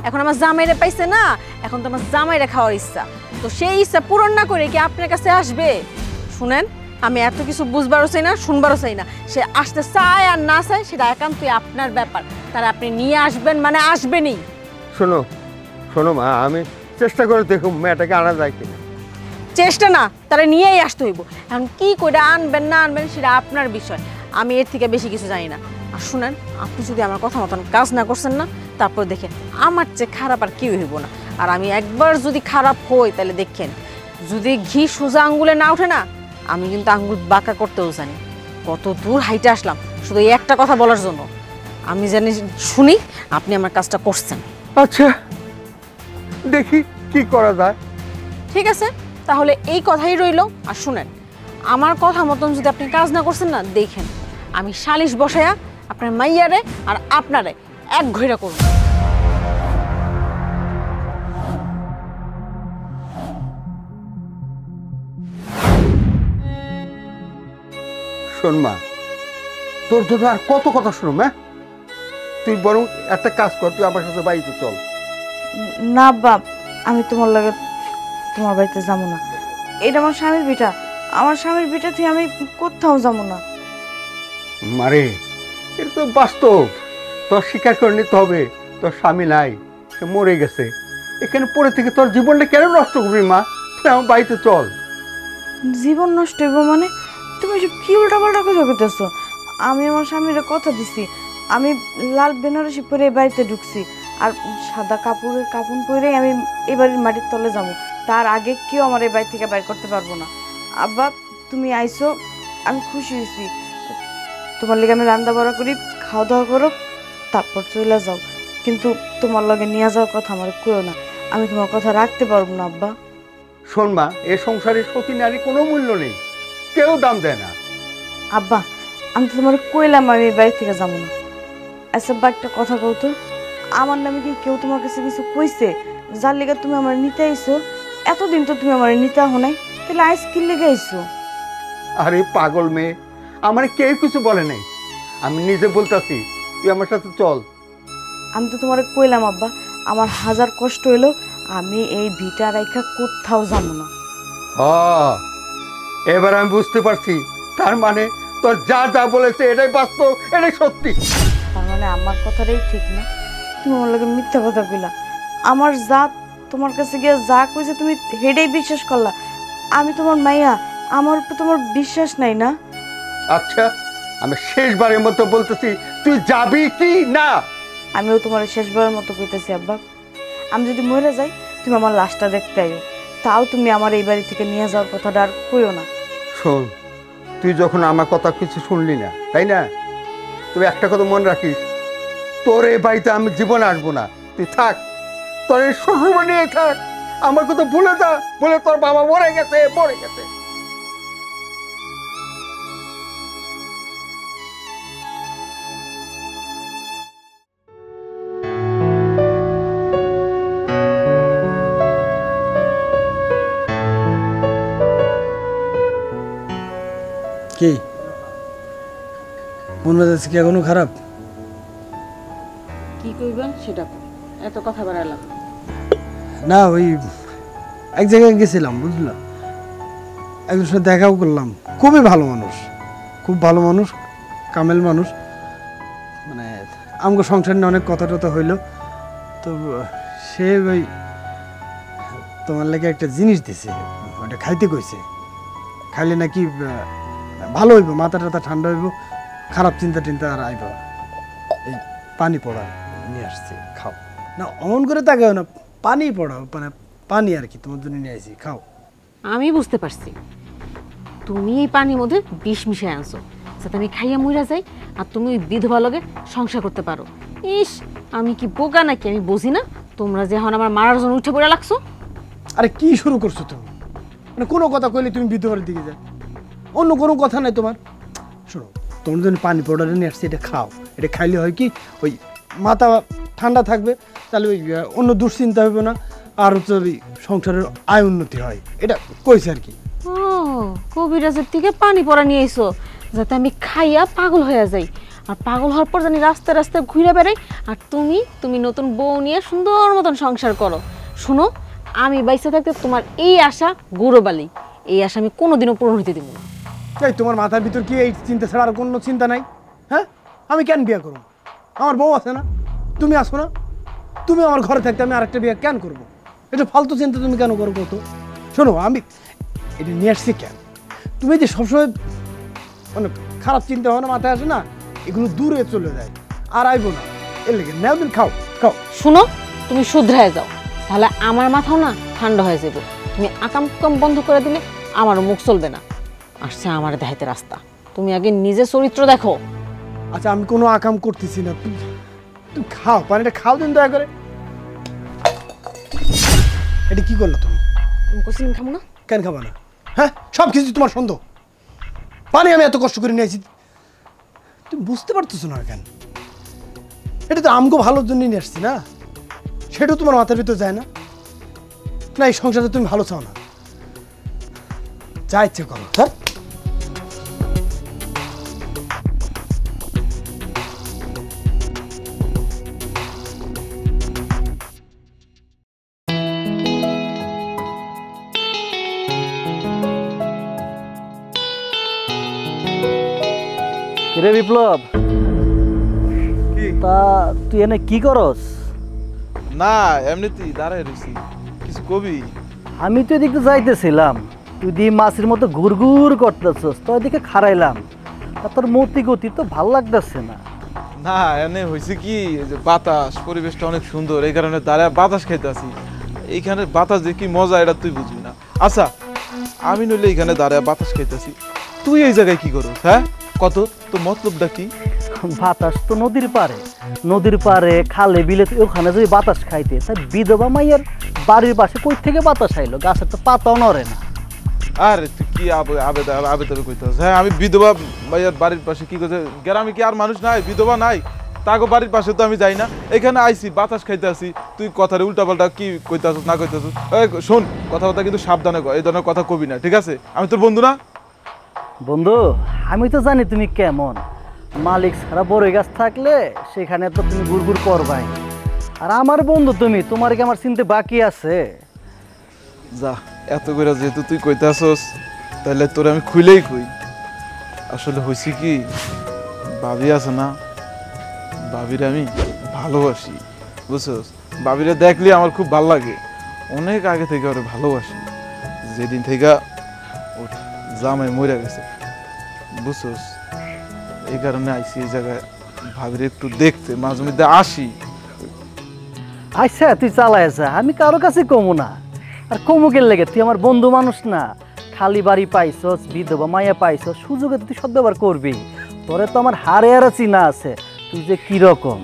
এখন আমার জামাইরে পাইছে না, এখন তো আমার জামাইরে খাওয়ার ইচ্ছা। তো সেই ইচ্ছা পূরণ না করে কি আপনার কাছে আসবে? শুনেন, আমি এত কিছু বুঝবারও চাই না, শুনবারও চাই না। সে আসতে চায় আর না চায় সেটা একান্তই আপনার ব্যাপার। তারা আপনি নিয়ে আসবেন মানে আসবেনই। শোনো শোনো মা, আমি চেষ্টা করে দেখুন মেয়েটাকে আনা যায় কিনা। চেষ্টা না, তারা নিয়েই আসতে হইব। এখন কি করে আনবেন না আনবেন সেটা আপনার বিষয়। আমি এর থেকে বেশি কিছু জানি না। আর শুনেন, আপনি যদি আমার কথা মতন কাজ না করছেন না, তারপর দেখেন আমার চেয়ে খারাপ আর কেউ হইব না। আর আমি একবার যদি খারাপ হই তাহলে দেখেন, যদি ঘি সোজা আঙ্গুলে না ওঠে না, আমি কিন্তু আঙ্গুল বাঁকা করতেও জানি। কত দূর হাইটে আসলাম শুধু এই একটা কথা বলার জন্য। আমি জানি, শুনি আপনি আমার কাজটা করছেন। আচ্ছা, দেখি কি করা যায়। ঠিক আছে, তাহলে এই কথাই রইল। আর শুনেন, আমার কথা মতন যদি আপনি কাজ না করছেন না, দেখেন আমি সালিশ বসায়া আপনার মাইয়ারে আর আপনারে এক ঘইরা করব। শোন মা, তোর তো আর কত কথা শুনুম। হ্যাঁ, তুই বরং একটা কাজ কর, তুই আমার সাথে বাড়িতে চল। না বাপ, আমি তোমার লাগে তোমার বাড়িতে যাবো না। এটা আমার স্বামীর বিটা। আমার স্বামীর বিটা থেকে আমি কোথাও যাবো না। মারে, এটা তো বাস্তব। তোর স্বীকার করে নিতে হবে, তোর স্বামী নাই, সে মরে গেছে। এখানে পড়ে থেকে তোর জীবনটা কেন নষ্ট করবি মা? তুই আমার বাড়িতে চল। জীবন নষ্ট হইব মানে? তুমি সব কি উল্টাপাল্টা কথা কইতেছো? আমি আমার স্বামীর কথা দিছি, আমি লাল বেনারসি পরে এই বাড়িতে ঢুকছি, আর সাদা কাপড়ের কাপড় পরে আমি এই বাড়ির মাটির তলে যাবো। তার আগে কেউ আমার এই বাড়ি থেকে বাইর করতে পারবো না। আব্বা, তুমি আইছো, আমি খুশি হয়েছি। তোমার লেগে আমি রান্না বাড়া করি, খাওয়া দাওয়া করো, তারপর চলে যাও। কিন্তু তোমার লগে নিয়ে যাওয়ার কথা আমার কেউ না। আমি তোমার কথা রাখতে পারবো না আব্বা। শোন মা, এ সংসারে সতী নারী কোনো মূল্য নেই, কেউ দাম দেয় না। আব্বা, আমি তো তোমার কইলাম আমি এই বাড়ি থেকে যাবো না। আচ্ছা বা, একটা কথা কও তো, আমার নামে কি কেউ তোমার কাছে কিছু কইছে যার লেগে তুমি আমার নিতে আইছো? এতদিন তো তুমি আমার নিতে আহো নাই, তাহলে আইস কি লেগে আইছো? আরে পাগল মেয়ে, আমার কেউ কিছু বলে নাই, আমি নিজে বলতাছি। তুই আমার সাথে চল। আমি তো তোমার কইলাম আব্বা, আমার হাজার কষ্ট হইলো আমি এই ভিটা রাইখা কোথাও যাবো না। এবার আমি বুঝতে পারছি, তার মানে তোর যা যা বলেছে এটাই বাস্তব, এটাই সত্যি। তার মানে আমার কথাটাই ঠিক না? তুমি আমার লগে মিথ্যা কথা কইলা। আমার যা তোমার কাছে গিয়ে যা কইছে তুমি হেডেই বিশ্বাস করলা। আমি তোমার মাইয়া, আমার উপর তোমার বিশ্বাস নাই না? আচ্ছা, আমি শেষবারের মতো বলতেছি, তুই যাবি কি না? আমিও তোমার শেষবারের মতো কইতেছি আব্বা, আমি যদি মরে যাই তুমি আমার লাশটা দেখতে আইও। তাও তুমি আমার এই বাড়ি থেকে নিয়ে যাওয়ার কথাটা আর কইও না। শোন, তুই যখন আমার কথা কিছু শুনলি না, তাই না? তুই একটা কথা মনে রাখিস, তোর এই বাড়িতে আমি জীবনে আসবো না। তুই থাক, তোর এই শ্বশুর নিয়ে থাক। আমার কথা ভুলে যা, বলে তোর বাবা মরে গেছে, মরে গেছে। কি মন মেজাজ কি এখনো খারাপ? কি কইবেন সেটা এত কথা বাড়ালাম না, ওই এক জায়গায় গেছিলাম, বুঝলাম, একজনের সাথে দেখাও করলাম। খুবই ভালো মানুষ, খুব ভালো মানুষ, কামেল মানুষ। মানে আমাকে সংসার নিয়ে অনেক কথা টথা হইলো। তো সে ওই তোমার লেগে একটা জিনিস দিছে, ওটা খাইতে কইছে। খাইলে নাকি ভালো হইব, মাথা টাথা ঠান্ডা হইব, খারাপ চিন্তা টিন্তা আর আইব। এই পানি পড়া নিয়ে আসছি, খাও। না অমন করে তাকাও না, পানি পড়াও, মানে পানি আর কি তোমার জন্য নিয়ে আসি, খাও। আমি বুঝতে পারছি তুমি এই পানির মধ্যে বিষ মিশিয়ে আনছো যাতে আমি খাইয়া মইরা যাই আর তুমি ওই বিধবা লগে সংসার করতে পারো। ইস, আমি কি বোকা নাকি? আমি বুঝি না তোমরা যে এখন আমার মারার জন্য উঠে পড়ে লাগছো। আরে কি শুরু করছো তুমি? মানে কোনো কথা কইলে তুমি বিধবার দিকে যাও, অন্য কোনো কথা নাই তোমার। শোনো, তোমার জন্য পানি পাউডার নিয়ে আসছি, এটা খাও। এটা খাইলে হয় কি, ওই মাথা ঠান্ডা থাকবে, তাহলে ওই অন্য দুশ্চিন্তা হবে না, আর হচ্ছে ওই সংসারের আয় উন্নতি হয়, এটা কইছে আর কি। ও, কবিরাজের থেকে পানি পড়া নিয়ে এসো যাতে আমি খাইয়া পাগল হয়ে যাই, আর পাগল হওয়ার পর জানি রাস্তায় রাস্তায় ঘুরে বেড়াই, আর তুমি নতুন বউ নিয়ে সুন্দর মতন সংসার করো। শোনো, আমি বাইসে থাকতে তোমার এই আশা গৌরবালি, এই আশা আমি কোনোদিনও পূরণ হইতে দিব না। এই তোমার মাথার ভিতর কি এই চিন্তা ছাড়া আর কোনো চিন্তা নাই? হ্যাঁ, আমি কেন বিয়ে করবো? আমার বউ আছে না, তুমি আসো না? তুমি আমার ঘরে থাকতে আমি আরেকটা বিয়ে কেন করবো? এটা ফালতু চিন্তা তুমি কেন করো কত? শোনো, আমি এটা নিয়ে আসছি কেন, তুমি যে সবসময় মানে খারাপ চিন্তা ভাবনা মাথায় আসে না, এগুলো দূরে চলে যায়, আর আইবো না, এর লেগে নেও দিন, খাও খাও। শোনো, তুমি শুধরায় যাও, তাহলে আমার মাথাও না ঠান্ডা হয়ে যাবে। তুমি আকাম কুকাম বন্ধ করে দিলে আমার মুখ চলবে না। আসছে আমার দেখাইতে রাস্তা, তুমি আগে নিজের চরিত্র দেখো। আচ্ছা, আমি কোনো আকাম করতেছি না, তুমি খাও, পানিটা খাও দিন দয়া করে। এটা কি করলো তুমি? তুমি কোশ্চেন খাবো না? কেন খাবা না? হ্যাঁ, সব কিছু তোমার সন্দেহ। পানি আমি এত কষ্ট করে নিয়েছি, তুমি বুঝতে পারতেছো না কেন? এটা তো আমগো ভালোর জন্যই নিয়ে আসছি না, সেটাও তোমার মাথার ভিতর যায় না? না, এই সংসারে তুমি ভালো চাও না, যা ইচ্ছে করো। হ্যাঁ, রে বিপ্লব, তা তুই এনে কি করস? না, এমনিতেই দাঁড়ায় রয়েছি, কিছু কবি? আমি তো এদিকে যাইতেছিলাম, তুই দি মাছের মতো ঘুরঘুর করতেছস, তো এদিকে খারাইলাম, তা তোর মতি গতি তো ভাল লাগতেছে না। না, এনে হয়েছে কি, এই যে বাতাস, পরিবেশটা অনেক সুন্দর, এই কারণে দাঁড়ায় বাতাস খাইতে আসি। এইখানে বাতাস যে কি মজা, এটা তুই বুঝবি না। আচ্ছা, আমি নইলে এইখানে দাঁড়ায় বাতাস খাইতেছি, তুই এই জায়গায় কি করস? হ্যাঁ, কত তো মতলবটা কি? বাতাস তো নদীর পারে খালে বিলে, ওখানে যদি বাতাস খাইতে, তাই বিধবা মাইয়ের বাড়ির পাশে কই থেকে বাতাস আইলো? গাছের তো পাতাও নড়ে না। আরে তুই কি আবে কইতেছ? হ্যাঁ, আমি বিধবা মাইয়ার বাড়ির পাশে কি করছে? গ্রামে কি আর মানুষ নাই, বিধবা নাই? তাকে বাড়ির পাশে তো আমি যাই না, এখানে আইছি বাতাস খাইতে আসি, তুই কথার উল্টাপাল্টা কি কইতাছ না কইতাছ? শোন, কথাবার্তা কিন্তু সাবধানে কর, এই ধরনের কথা কবি না, ঠিক আছে? আমি তোর বন্ধু না? বন্ধু, আমি তো জানি তুমি কেমন, মালিক ছাড়া বড়ই গাছ থাকলে সেখানে তো তুমি গুড়গুড় করবাই, আর আমার বন্ধু তুমি, তোমার কি আমার চিনতে বাকি আছে? যা, এত করে যেহেতু তুই কইতাছস, তাহলে তোর আমি খুইলেই কই। আসলে হয়েছে কি, ভাবি আছে না, ভাবিরে আমি ভালোবাসি, বুঝছস? ভাবিরে দেখলে আমার খুব ভালো লাগে, অনেক আগে থেকে ওরে ভালোবাসি, যেদিন থেকে ওর জামাই মরে গেছে, বুঝছস? এই কারণে আইসি এই জায়গায়, ভাবিরে একটু দেখতে মাঝে মধ্যে আসি। আচ্ছা, তুই চালায় যা, আমি কারো কাছে কমু না, আর কমুকের লেগে তুই আমার বন্ধু মানুষ না, খালি বাড়ি পাইছস, বিধবা মাইয়া পাইছস, সুযোগে তুই সদ্ব্যবহার করবি, তোরে তো আমার হারে হারে চিনা আছে, তুই যে কিরকম।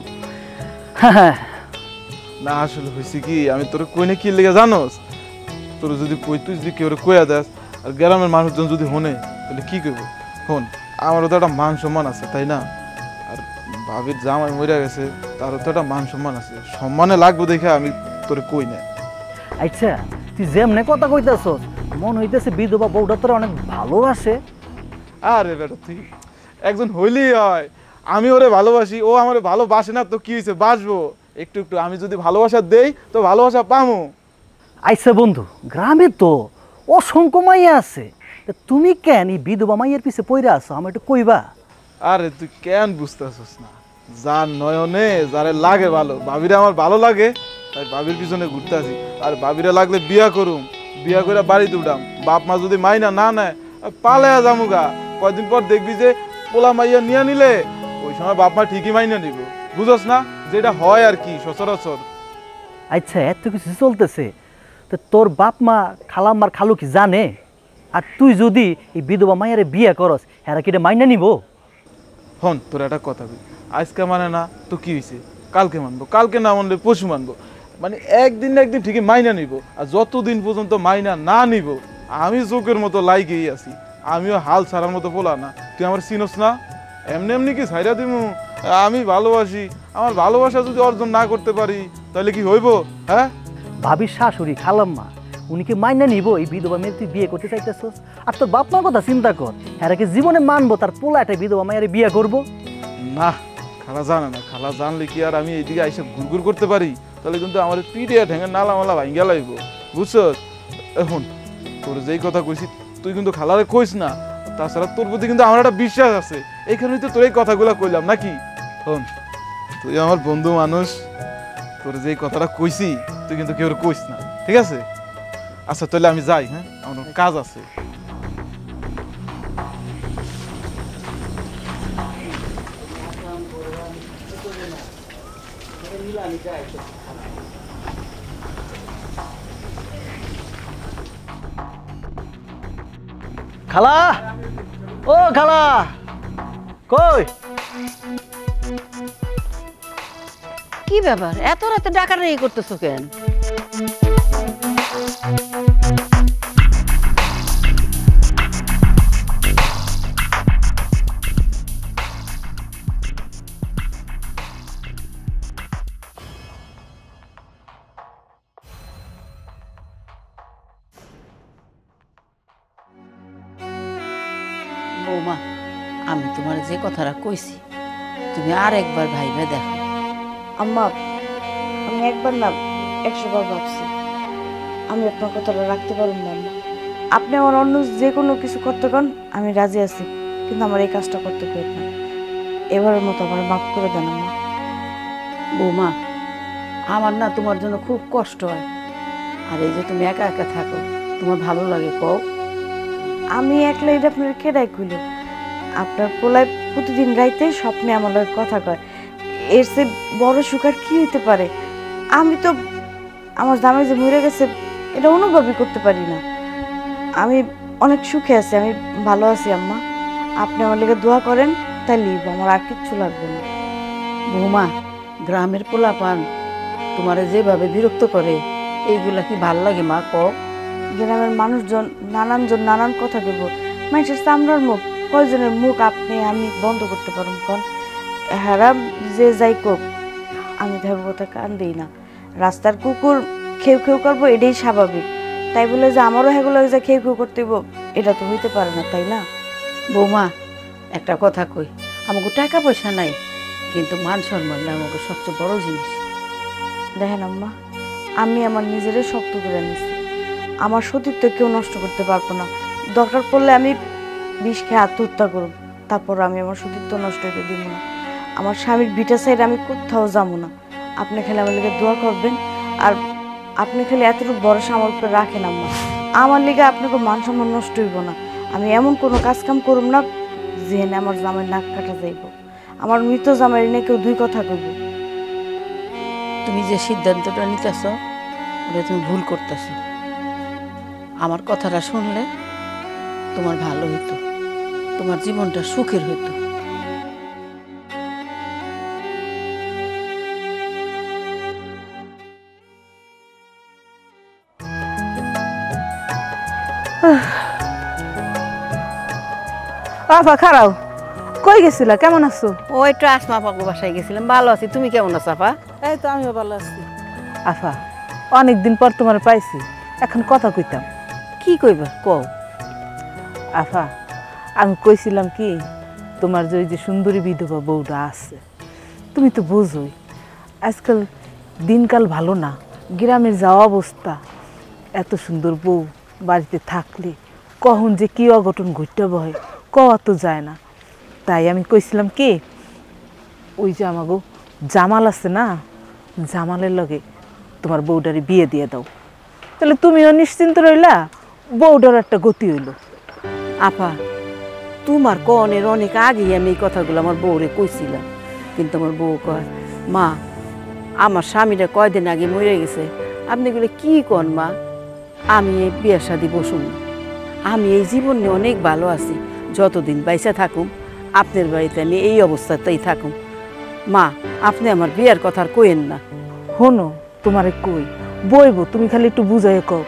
হ্যাঁ, না, আসলে হয়েছে কি, আমি তোর কইনে কি লেগে জানোস? তোর যদি কই, তুই যদি কেউ কইয়া দেস, আর গ্রামের মানুষজন যদি হনে, তাহলে কি করবো? হন, আমারও তো একটা মান সম্মান আছে, তাই না? আর ভাবির জামাই মরে গেছে, তারও তো একটা মান সম্মান আছে, সম্মানে লাগবে দেখে আমি তোর কই না। আচ্ছা, তুই যেমনে কথা কইতাছস, মন হইতেছে বিধবা বউটা তোর অনেক ভালোবাসে। আরে বেটা, তুই একজন হইলেই হয়, আমি ওরে ভালোবাসি, ও আমার ভালোবাসে না তো কি হয়েছে, বাসবো একটু একটু, আমি যদি ভালোবাসা দেই তো ভালোবাসা পামো। আচ্ছা বন্ধু, গ্রামে তো অসংখ্য মাইয়া আছে, তা তুমি কেন এই বিধবা মাইয়ের পিছে পইরা আছো, আমার একটু কইবা? আরে তুই কেন বুঝতেছস না, যার নয়নে যারে লাগে ভালো, ভাবিরে আমার ভালো লাগে, তাই ভাবির পিছনে ঘুরতে আসি। আর ভাবিরে লাগলে বিয়া করুম, বিয়া করে বাড়িতে উঠাম, বাপ মা যদি মাইনা না নেয়, পালায়া যামুগা। কয়দিন পর দেখবি যে পোলা মাইয়া নিয়ে নিলে ওই সময় বাপ মা ঠিকই মাইনা নিব। বুঝছ না যেটা হয় আর কি সচরাচর। আচ্ছা এত কিছু চলতেছে, তো তোর বাপ মা খালাম্মার খালু কি জানে? আর তুই যদি এই বিধবা মাইয়ারে বিয়ে করস, এরা কি এটা মাইনা নিব? হন তোর একটা কথা বলি, আজকে মানে না তো কি হয়েছে, কালকে মানবো, কালকে না মানলে পশু মানবো, মানে একদিন না একদিন ঠিকই মাইনা নিব। আর যতদিন পর্যন্ত মাইনা না নিব আমি চোখের মতো লাইগেই আছি। আমিও হাল ছাড়ার মতো বলা না, তুই আমার চিনস না? এমনি এমনি কি ছাইরা দিমু? আমি ভালোবাসি, আমার ভালোবাসা যদি অর্জন না করতে পারি তাহলে কি হইব? হ্যাঁ, ভাবির শাশুড়ি খালাম্মা উনি কি মাইনা নিব এই বিধবা মেয়ে তুই বিয়ে করতে চাইতেছস? আর তোর বাপ মার কথা চিন্তা কর, এরা কি জীবনে মানবো তার পোলা একটা বিধবা মায়ের বিয়ে করবো? না খালা জানে না, খালা জানলে কি আর আমি এইদিকে আইসা ঘুরঘুর করতে পারি? তাহলে কিন্তু আমার পিড়িয়া ঠেঙে নালা মালা ভাঙ্গা লাগবো, বুঝছ? এখন তোর যেই কথা কইছি তুই কিন্তু খালারে কইস না, তাছাড়া তোর প্রতি কিন্তু আমার একটা বিশ্বাস আছে, এইখানেই তো তোর এই কথাগুলো কইলাম নাকি? শোন, তুই আমার বন্ধু মানুষ, তোর যেই কথাটা কইছি তুই কিন্তু কেউ কইস না, ঠিক আছে? আচ্ছা তাহলে আমি যাই, হ্যাঁ আমার কাজ আছে। খালা, ও খালা, কই? কি ব্যাপার এত রাতে ডাকাডাকি করতেছো কেন? বৌমা, আমি তোমার যে কথাটা কইছি তুমি আর একবার ভাইবে দেখো। আম্মা, আমি একবার না 100 বার ভাবছি আমি আপনার কথাটা রাখতে পারুম না। আম্মা, আপনি আমার অন্য যে কোনো কিছু করতে পারেন, আমি রাজি আছি, কিন্তু আমার এই কাজটা করতে পারি না। এবারের মতো আমার মাফ করে দেন আম্মা। বৌমা, আমার না তোমার জন্য খুব কষ্ট হয়, আর এই যে তুমি একা একা থাকো, তোমার ভালো লাগে কও? আমি একলা এটা আপনার কেডাই কইল? আপনার পোলায় প্রতিদিন রাইতে স্বপ্নে আমার লগে কথা কয়, এর চেয়ে বড় সুখ আর কি হইতে পারে? আমি তো আমার জামাই যে মরে গেছে এটা অনুভবই করতে পারি না। আমি অনেক সুখে আছি, আমি ভালো আছি আম্মা। আপনি আমার লেগে দোয়া করেন, তাই লিব, আমার আর কিচ্ছু লাগবে না। বৌমা, গ্রামের পোলাপান তোমারে যেভাবে বিরক্ত করে এইগুলা কি ভাল লাগে মা কও? গ্রামের মানুষজন নানানজন নানান কথা বলবো, মানুষের চামড়ার মুখ, কয়জনের মুখ আপনি আমি বন্ধ করতে পারুন কন? হ্যাঁ, যে যাই কোক, আমি ধর্মতা কান দিই না। রাস্তার কুকুর খেউ খেউ করবো এটাই স্বাভাবিক, তাই বলে যে আমারও হেগুলো যে খেউ খেউ করতে এটা তো হইতে পারে না, তাই না? বৌমা, একটা কথা কই, আমাকে টাকা পয়সা নাই, কিন্তু মান সম্মান আমাকে সবচেয়ে বড় জিনিস। দেখেন আম্মা, আমি আমার নিজেরই শক্ত করে নিচ্ছি, আমার সতীত্ব কেউ নষ্ট করতে পারবো না। দরকার পড়লে আমি বিষ খেয়ে আত্মহত্যা করব, তারপর আমি আমার সতীত্ব নষ্ট হতে দিব না। আমার স্বামীর বিটা সাইড আমি কোথাও যাবো না। আপনি খালি আমার লিগে দোয়া করবেন, আর আপনি খালি এতটুকু ভরসা আমার উপরে রাখেন আম্মা। আমার লিগে আপনাকে মান সম্মান নষ্ট হইব না। আমি এমন কোনো কাজ কাম করব না যেখানে আমার জামাই নাক কাটা যাইব। আমার মৃত জামাই নিয়ে কেউ দুই কথা কইব। তুমি যে সিদ্ধান্তটা নিতেছ ওটা তুমি ভুল করতেছ। আমার কথাটা শুনলে তোমার ভালো হইতো, তোমার জীবনটা সুখের হইতো। আপা খারাও, কই গেছিলা? কেমন আছো? ও একটু আসমা পাকু বাসায় গেছিলাম। ভালো আছি, তুমি কেমন আছো আপা? এই তো আমিও ভালো আছি। আফা, অনেকদিন পর তোমার পাইছি, এখন কথা কইতাম। কি কইবা কও? আফা, আমি কইছিলাম কি, তোমার যে ওই যে সুন্দরী বিধবা বউটা আছে, তুমি তো বুঝোই আজকাল দিনকাল ভালো না, গ্রামের যাওয়া অবস্থা। এত সুন্দর বউ বাড়িতে থাকলে কখন যে কি অঘটন ঘটতে বয় কওয়া তো যায় না। তাই আমি কইছিলাম কি, ওই যে আমাগো জামাল আছে না, জামালের লগে তোমার বউটারে বিয়ে দিয়ে দাও, তাহলে তুমিও নিশ্চিন্ত রইলা, বউটার একটা গতি হইল। আপা তোমার কনের অনেক আগেই আমি এই কথাগুলো আমার বউরে কইছিলাম, কিন্তু আমার বউ কয় মা আমার স্বামীরা কয়দিন আগে মরে গেছে, আপনি এগুলো কি কন মা? আমি এই বিয়ে শাদি বসুন, আমি এই জীবন নিয়ে অনেক ভালো আছি, যতদিন বাইসা থাকুম আপনার বাড়িতে আমি এই অবস্থাতেই থাকুম। মা আপনি আমার বিয়ার কথা আর কইেন না। শোনো তোমারে কই বইব, তুমি খালি একটু বুঝাই কও,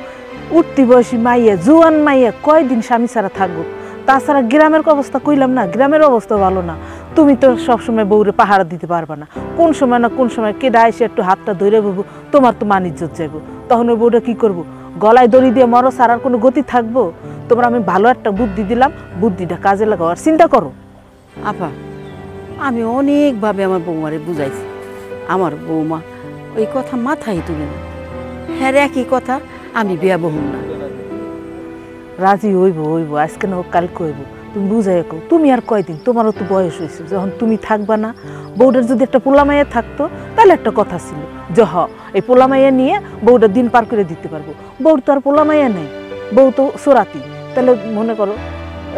উঠতি বয়সী মাইয়া জোয়ান মাইয়া কয়দিন স্বামী ছাড়া থাকবো? তাছাড়া গ্রামের অবস্থা কইলাম না, গ্রামের অবস্থা ভালো না। তুমি তো সবসময় বউরে পাহারা দিতে পারবা না, কোন সময় না কোন সময় কেডা এসে একটু হাতটা ধরে বলবো, তোমার তো মান ইজ্জত যাইব, তখন ওই বউটা কি করবো? গলায় দড়ি দিয়ে মরো, সারার কোনো গতি থাকবো? তোমরা আমি ভালো একটা বুদ্ধি দিলাম, বুদ্ধিটা কাজে লাগাও আর চিন্তা করো। আপা আমি অনেকভাবে আমার বৌমারে বুঝাইছি, আমার বৌমা ওই কথা মাথায় তুলে না, হ্যাঁ একই কথা, আমি বিয়া বহুম না। রাজি হইব হইব, আজকে না হোক কালকে হইব, তুমি বুঝাই কো। তুমি আর কয়দিন, তোমারও তো বয়স হয়েছে, যখন তুমি থাকবা না, বউটার যদি একটা পোলা মাইয়া থাকতো তাহলে একটা কথা ছিল যে হ এই পোলা মাইয়া নিয়ে বউটা দিন পার করে দিতে পারবো। বউর তো আর পোলা মাইয়া নেই, বউ তো সোরাতি, তাহলে মনে করো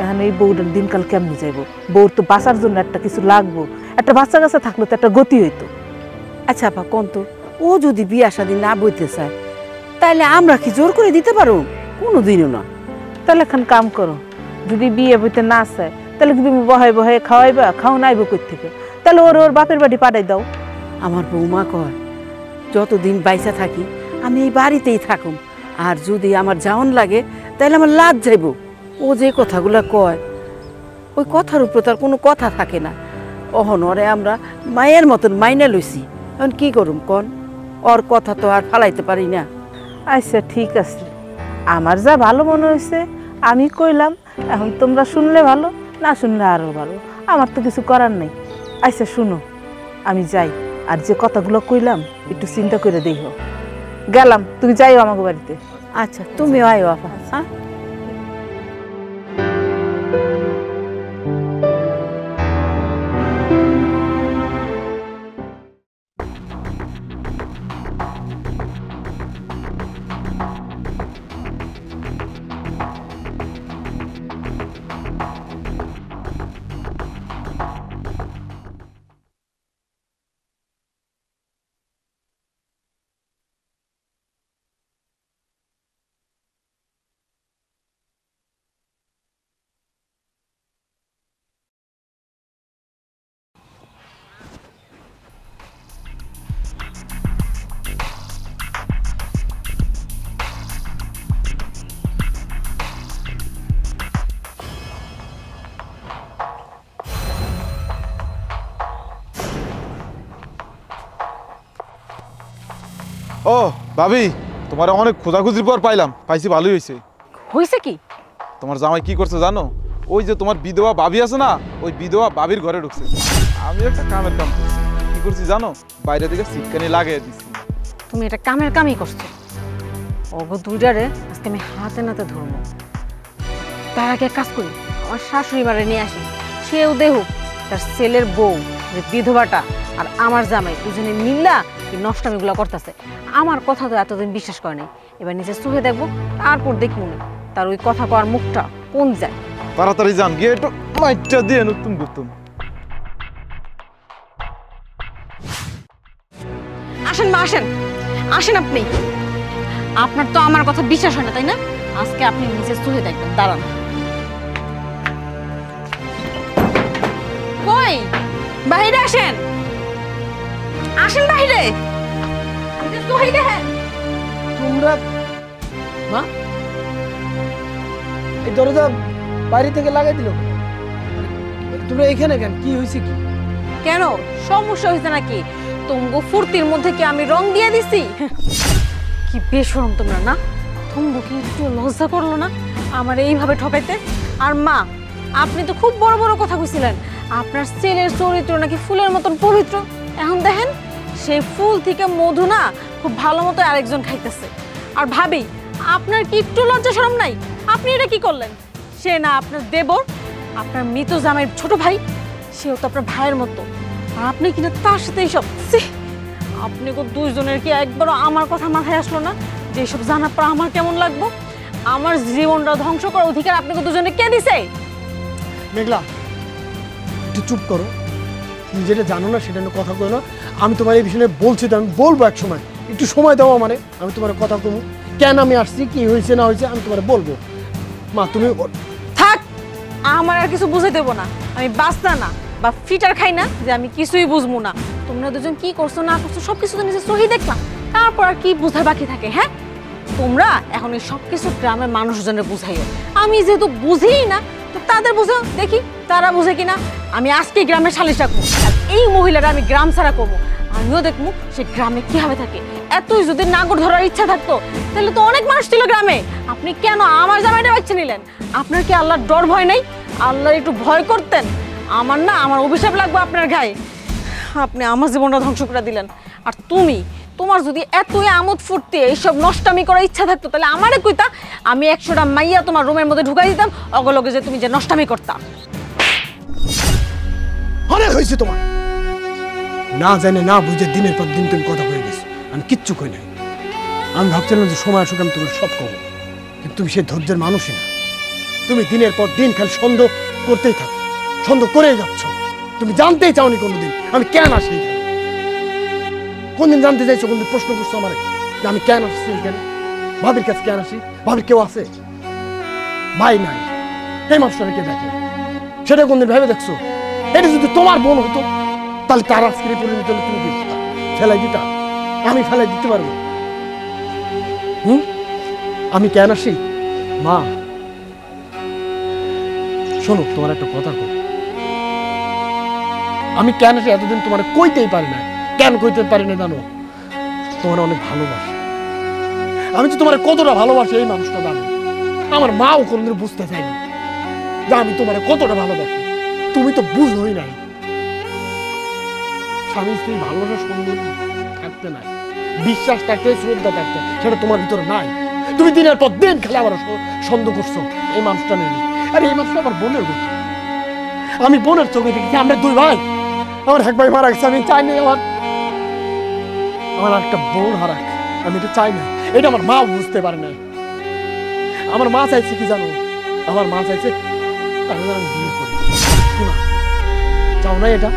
এখন এই বউটার দিনকাল কেমনি যাইব? বউর তো বাঁচার জন্য একটা কিছু লাগবো, একটা বাচ্চা কাছে থাকলে তো একটা গতি হইতো। আচ্ছা আপা কোন তো, ও যদি বিয়া শাদী না বইতে চায় তাহলে আমরা কি জোর করে দিতে পারো? কোনো দিনও না। তাহলে এখন কাম করো, যদি বিয়ে বইতে না চায় তাহলে কি তুমি বহাই বহাই খাওয়াইবা? খাও নাইব কই থেকে? তাহলে ওর ওর বাপের বাড়ি পাঠাই দাও। আমার বৌমা কয় যতদিন বাইসা থাকি আমি এই বাড়িতেই থাকুম, আর যদি আমার যাওন লাগে তাহলে আমার লাজ যাইব। ও যে কথাগুলো কয় ওই কথার উপর তার কোনো কথা থাকে না। অহনরে আমরা মায়ের মতন মাইনা লইছি, এখন কি করুম কন? ওর কথা তো আর ফালাইতে পারি না। আচ্ছা ঠিক আছে, আমার যা ভালো মনে হয়েছে আমি কইলাম, এখন তোমরা শুনলে ভালো, না শুনলে আরও ভালো, আমার তো কিছু করার নেই। আচ্ছা শুনো, আমি যাই, আর যে কথাগুলো কইলাম একটু চিন্তা করে দেখো। গেলাম, তুমি যাইও আমাকে বাড়িতে। আচ্ছা তুমিও আয়ো আপা। হ্যাঁ ও ভাবি, তোমার অনেক খোঁজাখুঁজির পর পাইছি, ভালোই হয়েছে। হয়েছে কি? তোমার জামাই কি করছে জানো? ওই যে তোমার বিধবা ভাবি আছে না, ওই বিধবা ভাবির ঘরে ঢুকছে। আমি একটা কামের কাম করছি, কি করছি জানো? বাইরে থেকে সিটকানি লাগিয়ে দিচ্ছি। তুমি এটা কামের কামই করছো। ওগো দুইটারে আজকে আমি হাতে নাতে ধরবো। তার আগে কাজ করি, আমার শাশুড়ি বাড়ি নিয়ে আসি, সেও দেহুক তার ছেলের বউ যে বিধবাটা আর আমার জামাই দুজনে মিল্লা এই নষ্টামিগুলো করতেছে। আমার কথা তো এতদিন বিশ্বাস করে নাই, এবার নিজে চোখে দেখবো, তারপর দেখবো না তার ওই কথা কওয়ার মুখটা কোন যায়। তাড়াতাড়ি যান, গিয়ে একটু মাইটটা দিয়ে নতুন করতুম। আসেন মা, আসেন আসেন। আপনি, আপনার তো আমার কথা বিশ্বাস হয় না তাই না? আজকে আপনি নিজের চোখে দেখবেন, দাঁড়ান। কই বাইরে আসেন, আসেন বাইরে, চোখে দেখেন। তোমরা মা এই দরজা বাইরে থেকে লাগাই দিল, তোমরা এখানে কেন? কি হয়েছে? কি কেন সমস্যা হয়েছে নাকি? তুমগো ফুর্তির মধ্যে কি আমি রং দিয়ে দিছি? কি বেশরম তোমরা না? তুমগো কি একটু লজ্জা করলো না আমার এইভাবে ঠকাইতে? আর মা, আপনি তো খুব বড় বড় কথা কইছিলেন আপনার ছেলের চরিত্র নাকি ফুলের মতন পবিত্র। এখন দেখেন সেই ফুল থেকে মধু না খুব ভালো মতো আরেকজন খাইতেছে। আর ভাবি, আপনার কি একটু লজ্জা শরম নাই? আপনি এটা কি করলেন? সে না আপনার দেবর, আপনার মৃত জামাইয়ের ছোট ভাই, সেও তো আপনার ভাইয়ের মতো, আর আপনি কিনা তার সাথে এইসব। আপনি দুইজনের কি একবারও আমার কথা মাথায় আসলো না যে এইসব জানার পর আমার কেমন লাগবো? আমার জীবনটা ধ্বংস করার অধিকার আপনাকে দুজনে কে দিছে? মেঘলা, একটু চুপ করো। তুমি যেটা জানো না সেটা নিয়ে কথা কই না। আমি তোমার এই বিষয়ে বলছি তো, আমি বলবো এক সময়। একটু সময় দাও আমারে, আমি তোমার কথা কমু। কেন আমি আসছি, কি হয়েছে না হয়েছে আমি তোমার বলবো। মা তুমি থাক, আমার আর কিছু বুঝাই দেবো না। আমি বাস্তা না বা ফিটার খাই না যে আমি কিছুই বুঝবো না। তোমরা দুজন কি করছো না করছো সব কিছু তো নিজে সহি দেখলাম, তারপর আর কি বোঝার বাকি থাকে? হ্যাঁ, তোমরা এখন এই সব কিছু গ্রামের মানুষজনের বুঝাইও। আমি যেহেতু বুঝিই না, তো তাদের বুঝাও, দেখি তারা বুঝে কিনা। আমি আজকে গ্রামের সালিশ রাখবো, আর এই মহিলারা আমি গ্রাম ছাড়া করবো। আমিও দেখবো সে গ্রামে কিভাবে থাকে। এতই যদি নাগর ধরার ইচ্ছা থাকতো তাহলে তো অনেক মানুষ ছিল গ্রামে। আপনি কেন আমার জামাইটা বাচ্চা নিলেন? আপনার কি আল্লাহর ডর ভয় নাই? আল্লাহর একটু ভয় করতেন? আমার না, আমার অভিশাপ লাগবে আপনার গায়ে। আপনি আমার জীবনটা ধ্বংস করে দিলেন। আর তুমি, তোমার যদি এতই আমোদ ফুর্তি এইসব নষ্টামি করার ইচ্ছা থাকতো তাহলে আমারে কইতা, আমি 100টা মাইয়া তোমার রুমের মধ্যে ঢুকাই দিতাম, অগলগে যে তুমি যে নষ্টামি করতা। অনেক হয়েছে তোমার। না জানে না বুঝে দিনের পর দিন তুমি কথা কয়ে গেছো, আমি কিচ্ছু কই নাই। আমি ভাবছিলাম যে সময় আসুক আমি তোমার সব কব, কিন্তু তুমি সেই ধৈর্যের মানুষই না। তুমি দিনের পর দিন খালি সন্দেহ করতেই থাকো, সন্দেহ করেই যাচ্ছ। তুমি জানতেই চাওনি কোনোদিন আমি কেন আসি এখানে। কোনদিন জানতে চাইছো, কোনদিন প্রশ্ন করছো আমার যে আমি কেন আসছি এখানে, ভাবির কাছে কেন আসি? ভাবির কেউ আছে? ভাই নাই, এই মানুষটাকে কে দেখে সেটা কোনদিন ভেবে দেখছো? এটা যদি তোমার বোন হতো তাহলে তার আজকের পরিণতি হলে তুমি ফেলাই দিতা? আমি ফেলাই দিতে পারবো? আমি কেন আসি? মা শোনো, তোমার একটা কথা কই। আমি কেন আসি এতদিন তোমার কইতেই পারি না। কেন কইতে পারি না জানো? তোমার অনেক ভালোবাসি। আমি তো তোমার কতটা ভালোবাসি এই মানুষটা জানো। আমার মাও কোনদিন বুঝতে চাইনি যে আমি তোমার কতটা ভালোবাসি। তুমি তো বুঝোই নাই। স্বামী স্ত্রী ভালোবাসা সুন্দর থাকতে নাই, বিশ্বাস থাকতে, শ্রদ্ধা থাকতে, সেটা তোমার ভিতরে নাই। তুমি দিনের পর দিন খেলে আবার সন্দেহ করছো এই মানুষটা নেই। আর এই মানুষটা আমার বোনের মতো। আমি বোনের চোখে দেখেছি আমরা দুই ভাই। আমার এক ভাই মারা গেছে, আমি চাই না আমার একটা বোন হারাক। আমি এটা চাই না। এটা আমার মা বুঝতে পারে না। আমার মা চাইছে কি জানো? আমার মা চাইছে তাহলে আমি বিয়ে করি। চাও না? এটা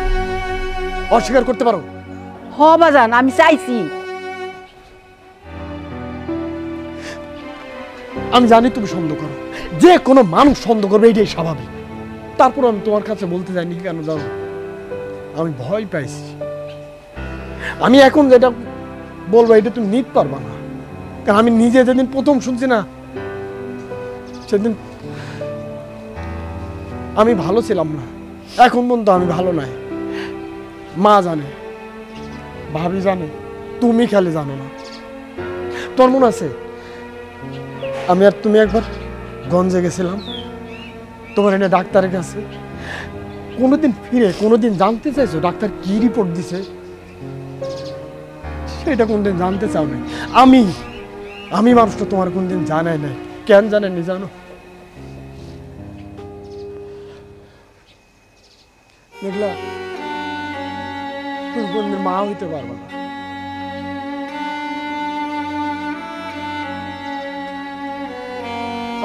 অস্বীকার করতে পারো? হ বাজান, আমি চাইছি। আমি জানি তুমি সন্দেহ করো, যে কোনো মানুষ সন্দেহ করবে, এটাই স্বাভাবিক। তারপর আমি তোমার কাছে বলতে যাইনি কেন জানো? আমি ভয় পাইছি। আমি এখন যেটা বলবো এটা তুমি নিতে পারবা না, কারণ আমি নিজে যেদিন প্রথম শুনছি না সেদিন আমি ভালো ছিলাম না। এখন পর্যন্ত আমি ভালো নাই। মা জানে, ভাবি জানে, তুমি খালি জানো না। তোর মনে আছে আমি আর তুমি একবার গঞ্জে গেছিলাম তোমার এনে ডাক্তারের কাছে? কোনোদিন ফিরে কোনোদিন জানতে চাইছো ডাক্তার কি রিপোর্ট দিছে? সেটা কোনদিন জানতে চাও নাই। আমি মানুষটা তোমার কোনদিন জানাই নাই। কেন জানেনি জানো? মেঘলা, তুমি কোনদিন মা হইতে পারবে না।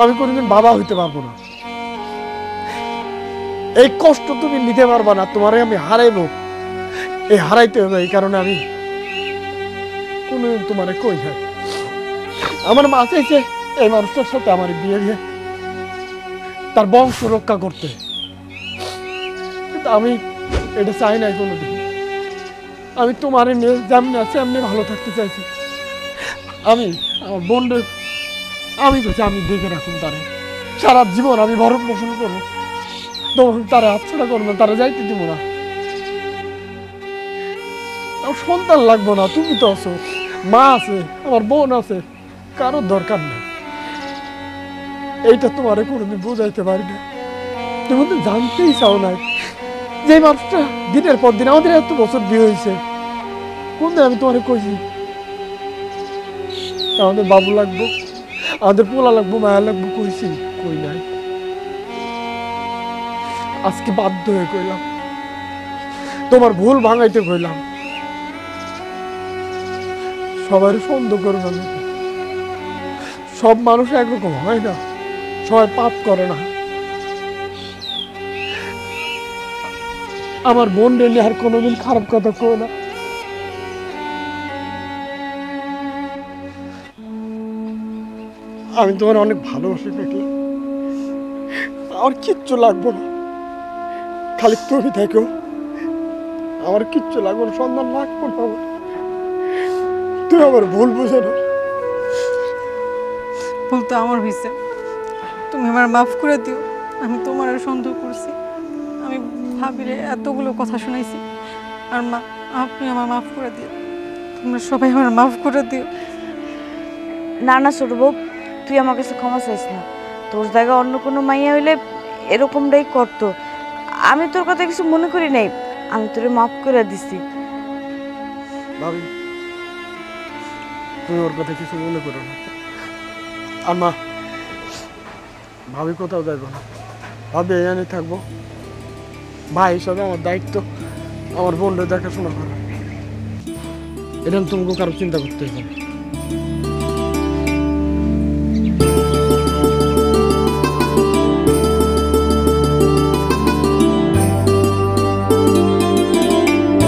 আমি কোনদিন বাবা হইতে পারবো না। এই কষ্ট তুমি নিতে পারবা না। তোমারে আমি হারাইব, এই হারাইতে হবে। এই কারণে আমি কোনদিন তোমারে কই নাই। আমার মা চাইছে এই মানুষটার সাথে আমার বিয়ে দিয়ে তার বংশ রক্ষা করতে, কিন্তু আমি এটা চাই নাই কোনোদিন। আমি তোমার নিয়ে যেমনি আছে এমনি ভালো থাকতে চাইছি। আমি আমার বোনদের আমি বলছি আমি দেখে রাখুন তারে সারা জীবন, আমি ভরণ পোষণ করবো, তখন তারা হাতছাড়া করবো না, তারা যাইতে দিব না। আমার সন্তান লাগবো না, তুমি তো আছো, মা আছে, আমার বোন আছে, কারোর দরকার নেই। এইটা তোমার কোনোদিন বোঝাইতে পারি না। তুমি তো জানতেই চাও না যে মানুষটা দিনের পর দিন, আমাদের এত বছর বিয়ে হয়েছে, কোনদিন আমি তোমার কইছি আমাদের বাবু লাগবো, আমাদের পোলা লাগবো, মায়া লাগবো? কইছি? কই নাই। আজকে বাধ্য হয়ে কইলাম, তোমার ভুল ভাঙাইতে কইলাম। সবার সন্দেহ করবে, সব মানুষ একরকম হয় না, সবাই পাপ করে না। আমার বোন নিয়ে আর কোনোদিন খারাপ কথা কো না। আমি তোমার অনেক ভালোবাসি দেখলাম, আমার কিচ্ছু লাগবো না, খালি তুমি থাকো, আমার কিচ্ছু লাগবো না, সন্ধান লাগবো না আমার। তুই আমার ভুল বুঝো না। ভুল তো আমার হয়েছে, তুমি আমার মাফ করে দিও। আমি তোমার সন্দেহ করছি, আমি ভাবিরে এতগুলো কথা শুনাইছি। আর মা, আপনি আমার মাফ করে দিও, তোমরা সবাই আমার মাফ করে দিও। না না ছোট বউ, তুই আমার কাছে ক্ষমা চাইস না। তোর জায়গায় অন্য কোনো মাইয়া হইলে এরকমটাই করতো। আমি তোর কথা কিছু মনে করি নাই, আমি তোরে মাফ করে দিছি। ভাবি, তুমি ওর কথা কিছু মনে করো না। আর মা, ভাবি কোথাও যাইব না, ভাবি এখানে থাকবো। ভাই হিসাবে আমার দায়িত্ব আমার বোনটা দেখাশোনা করা, এটা তোমাকে কারো চিন্তা করতে হবে না।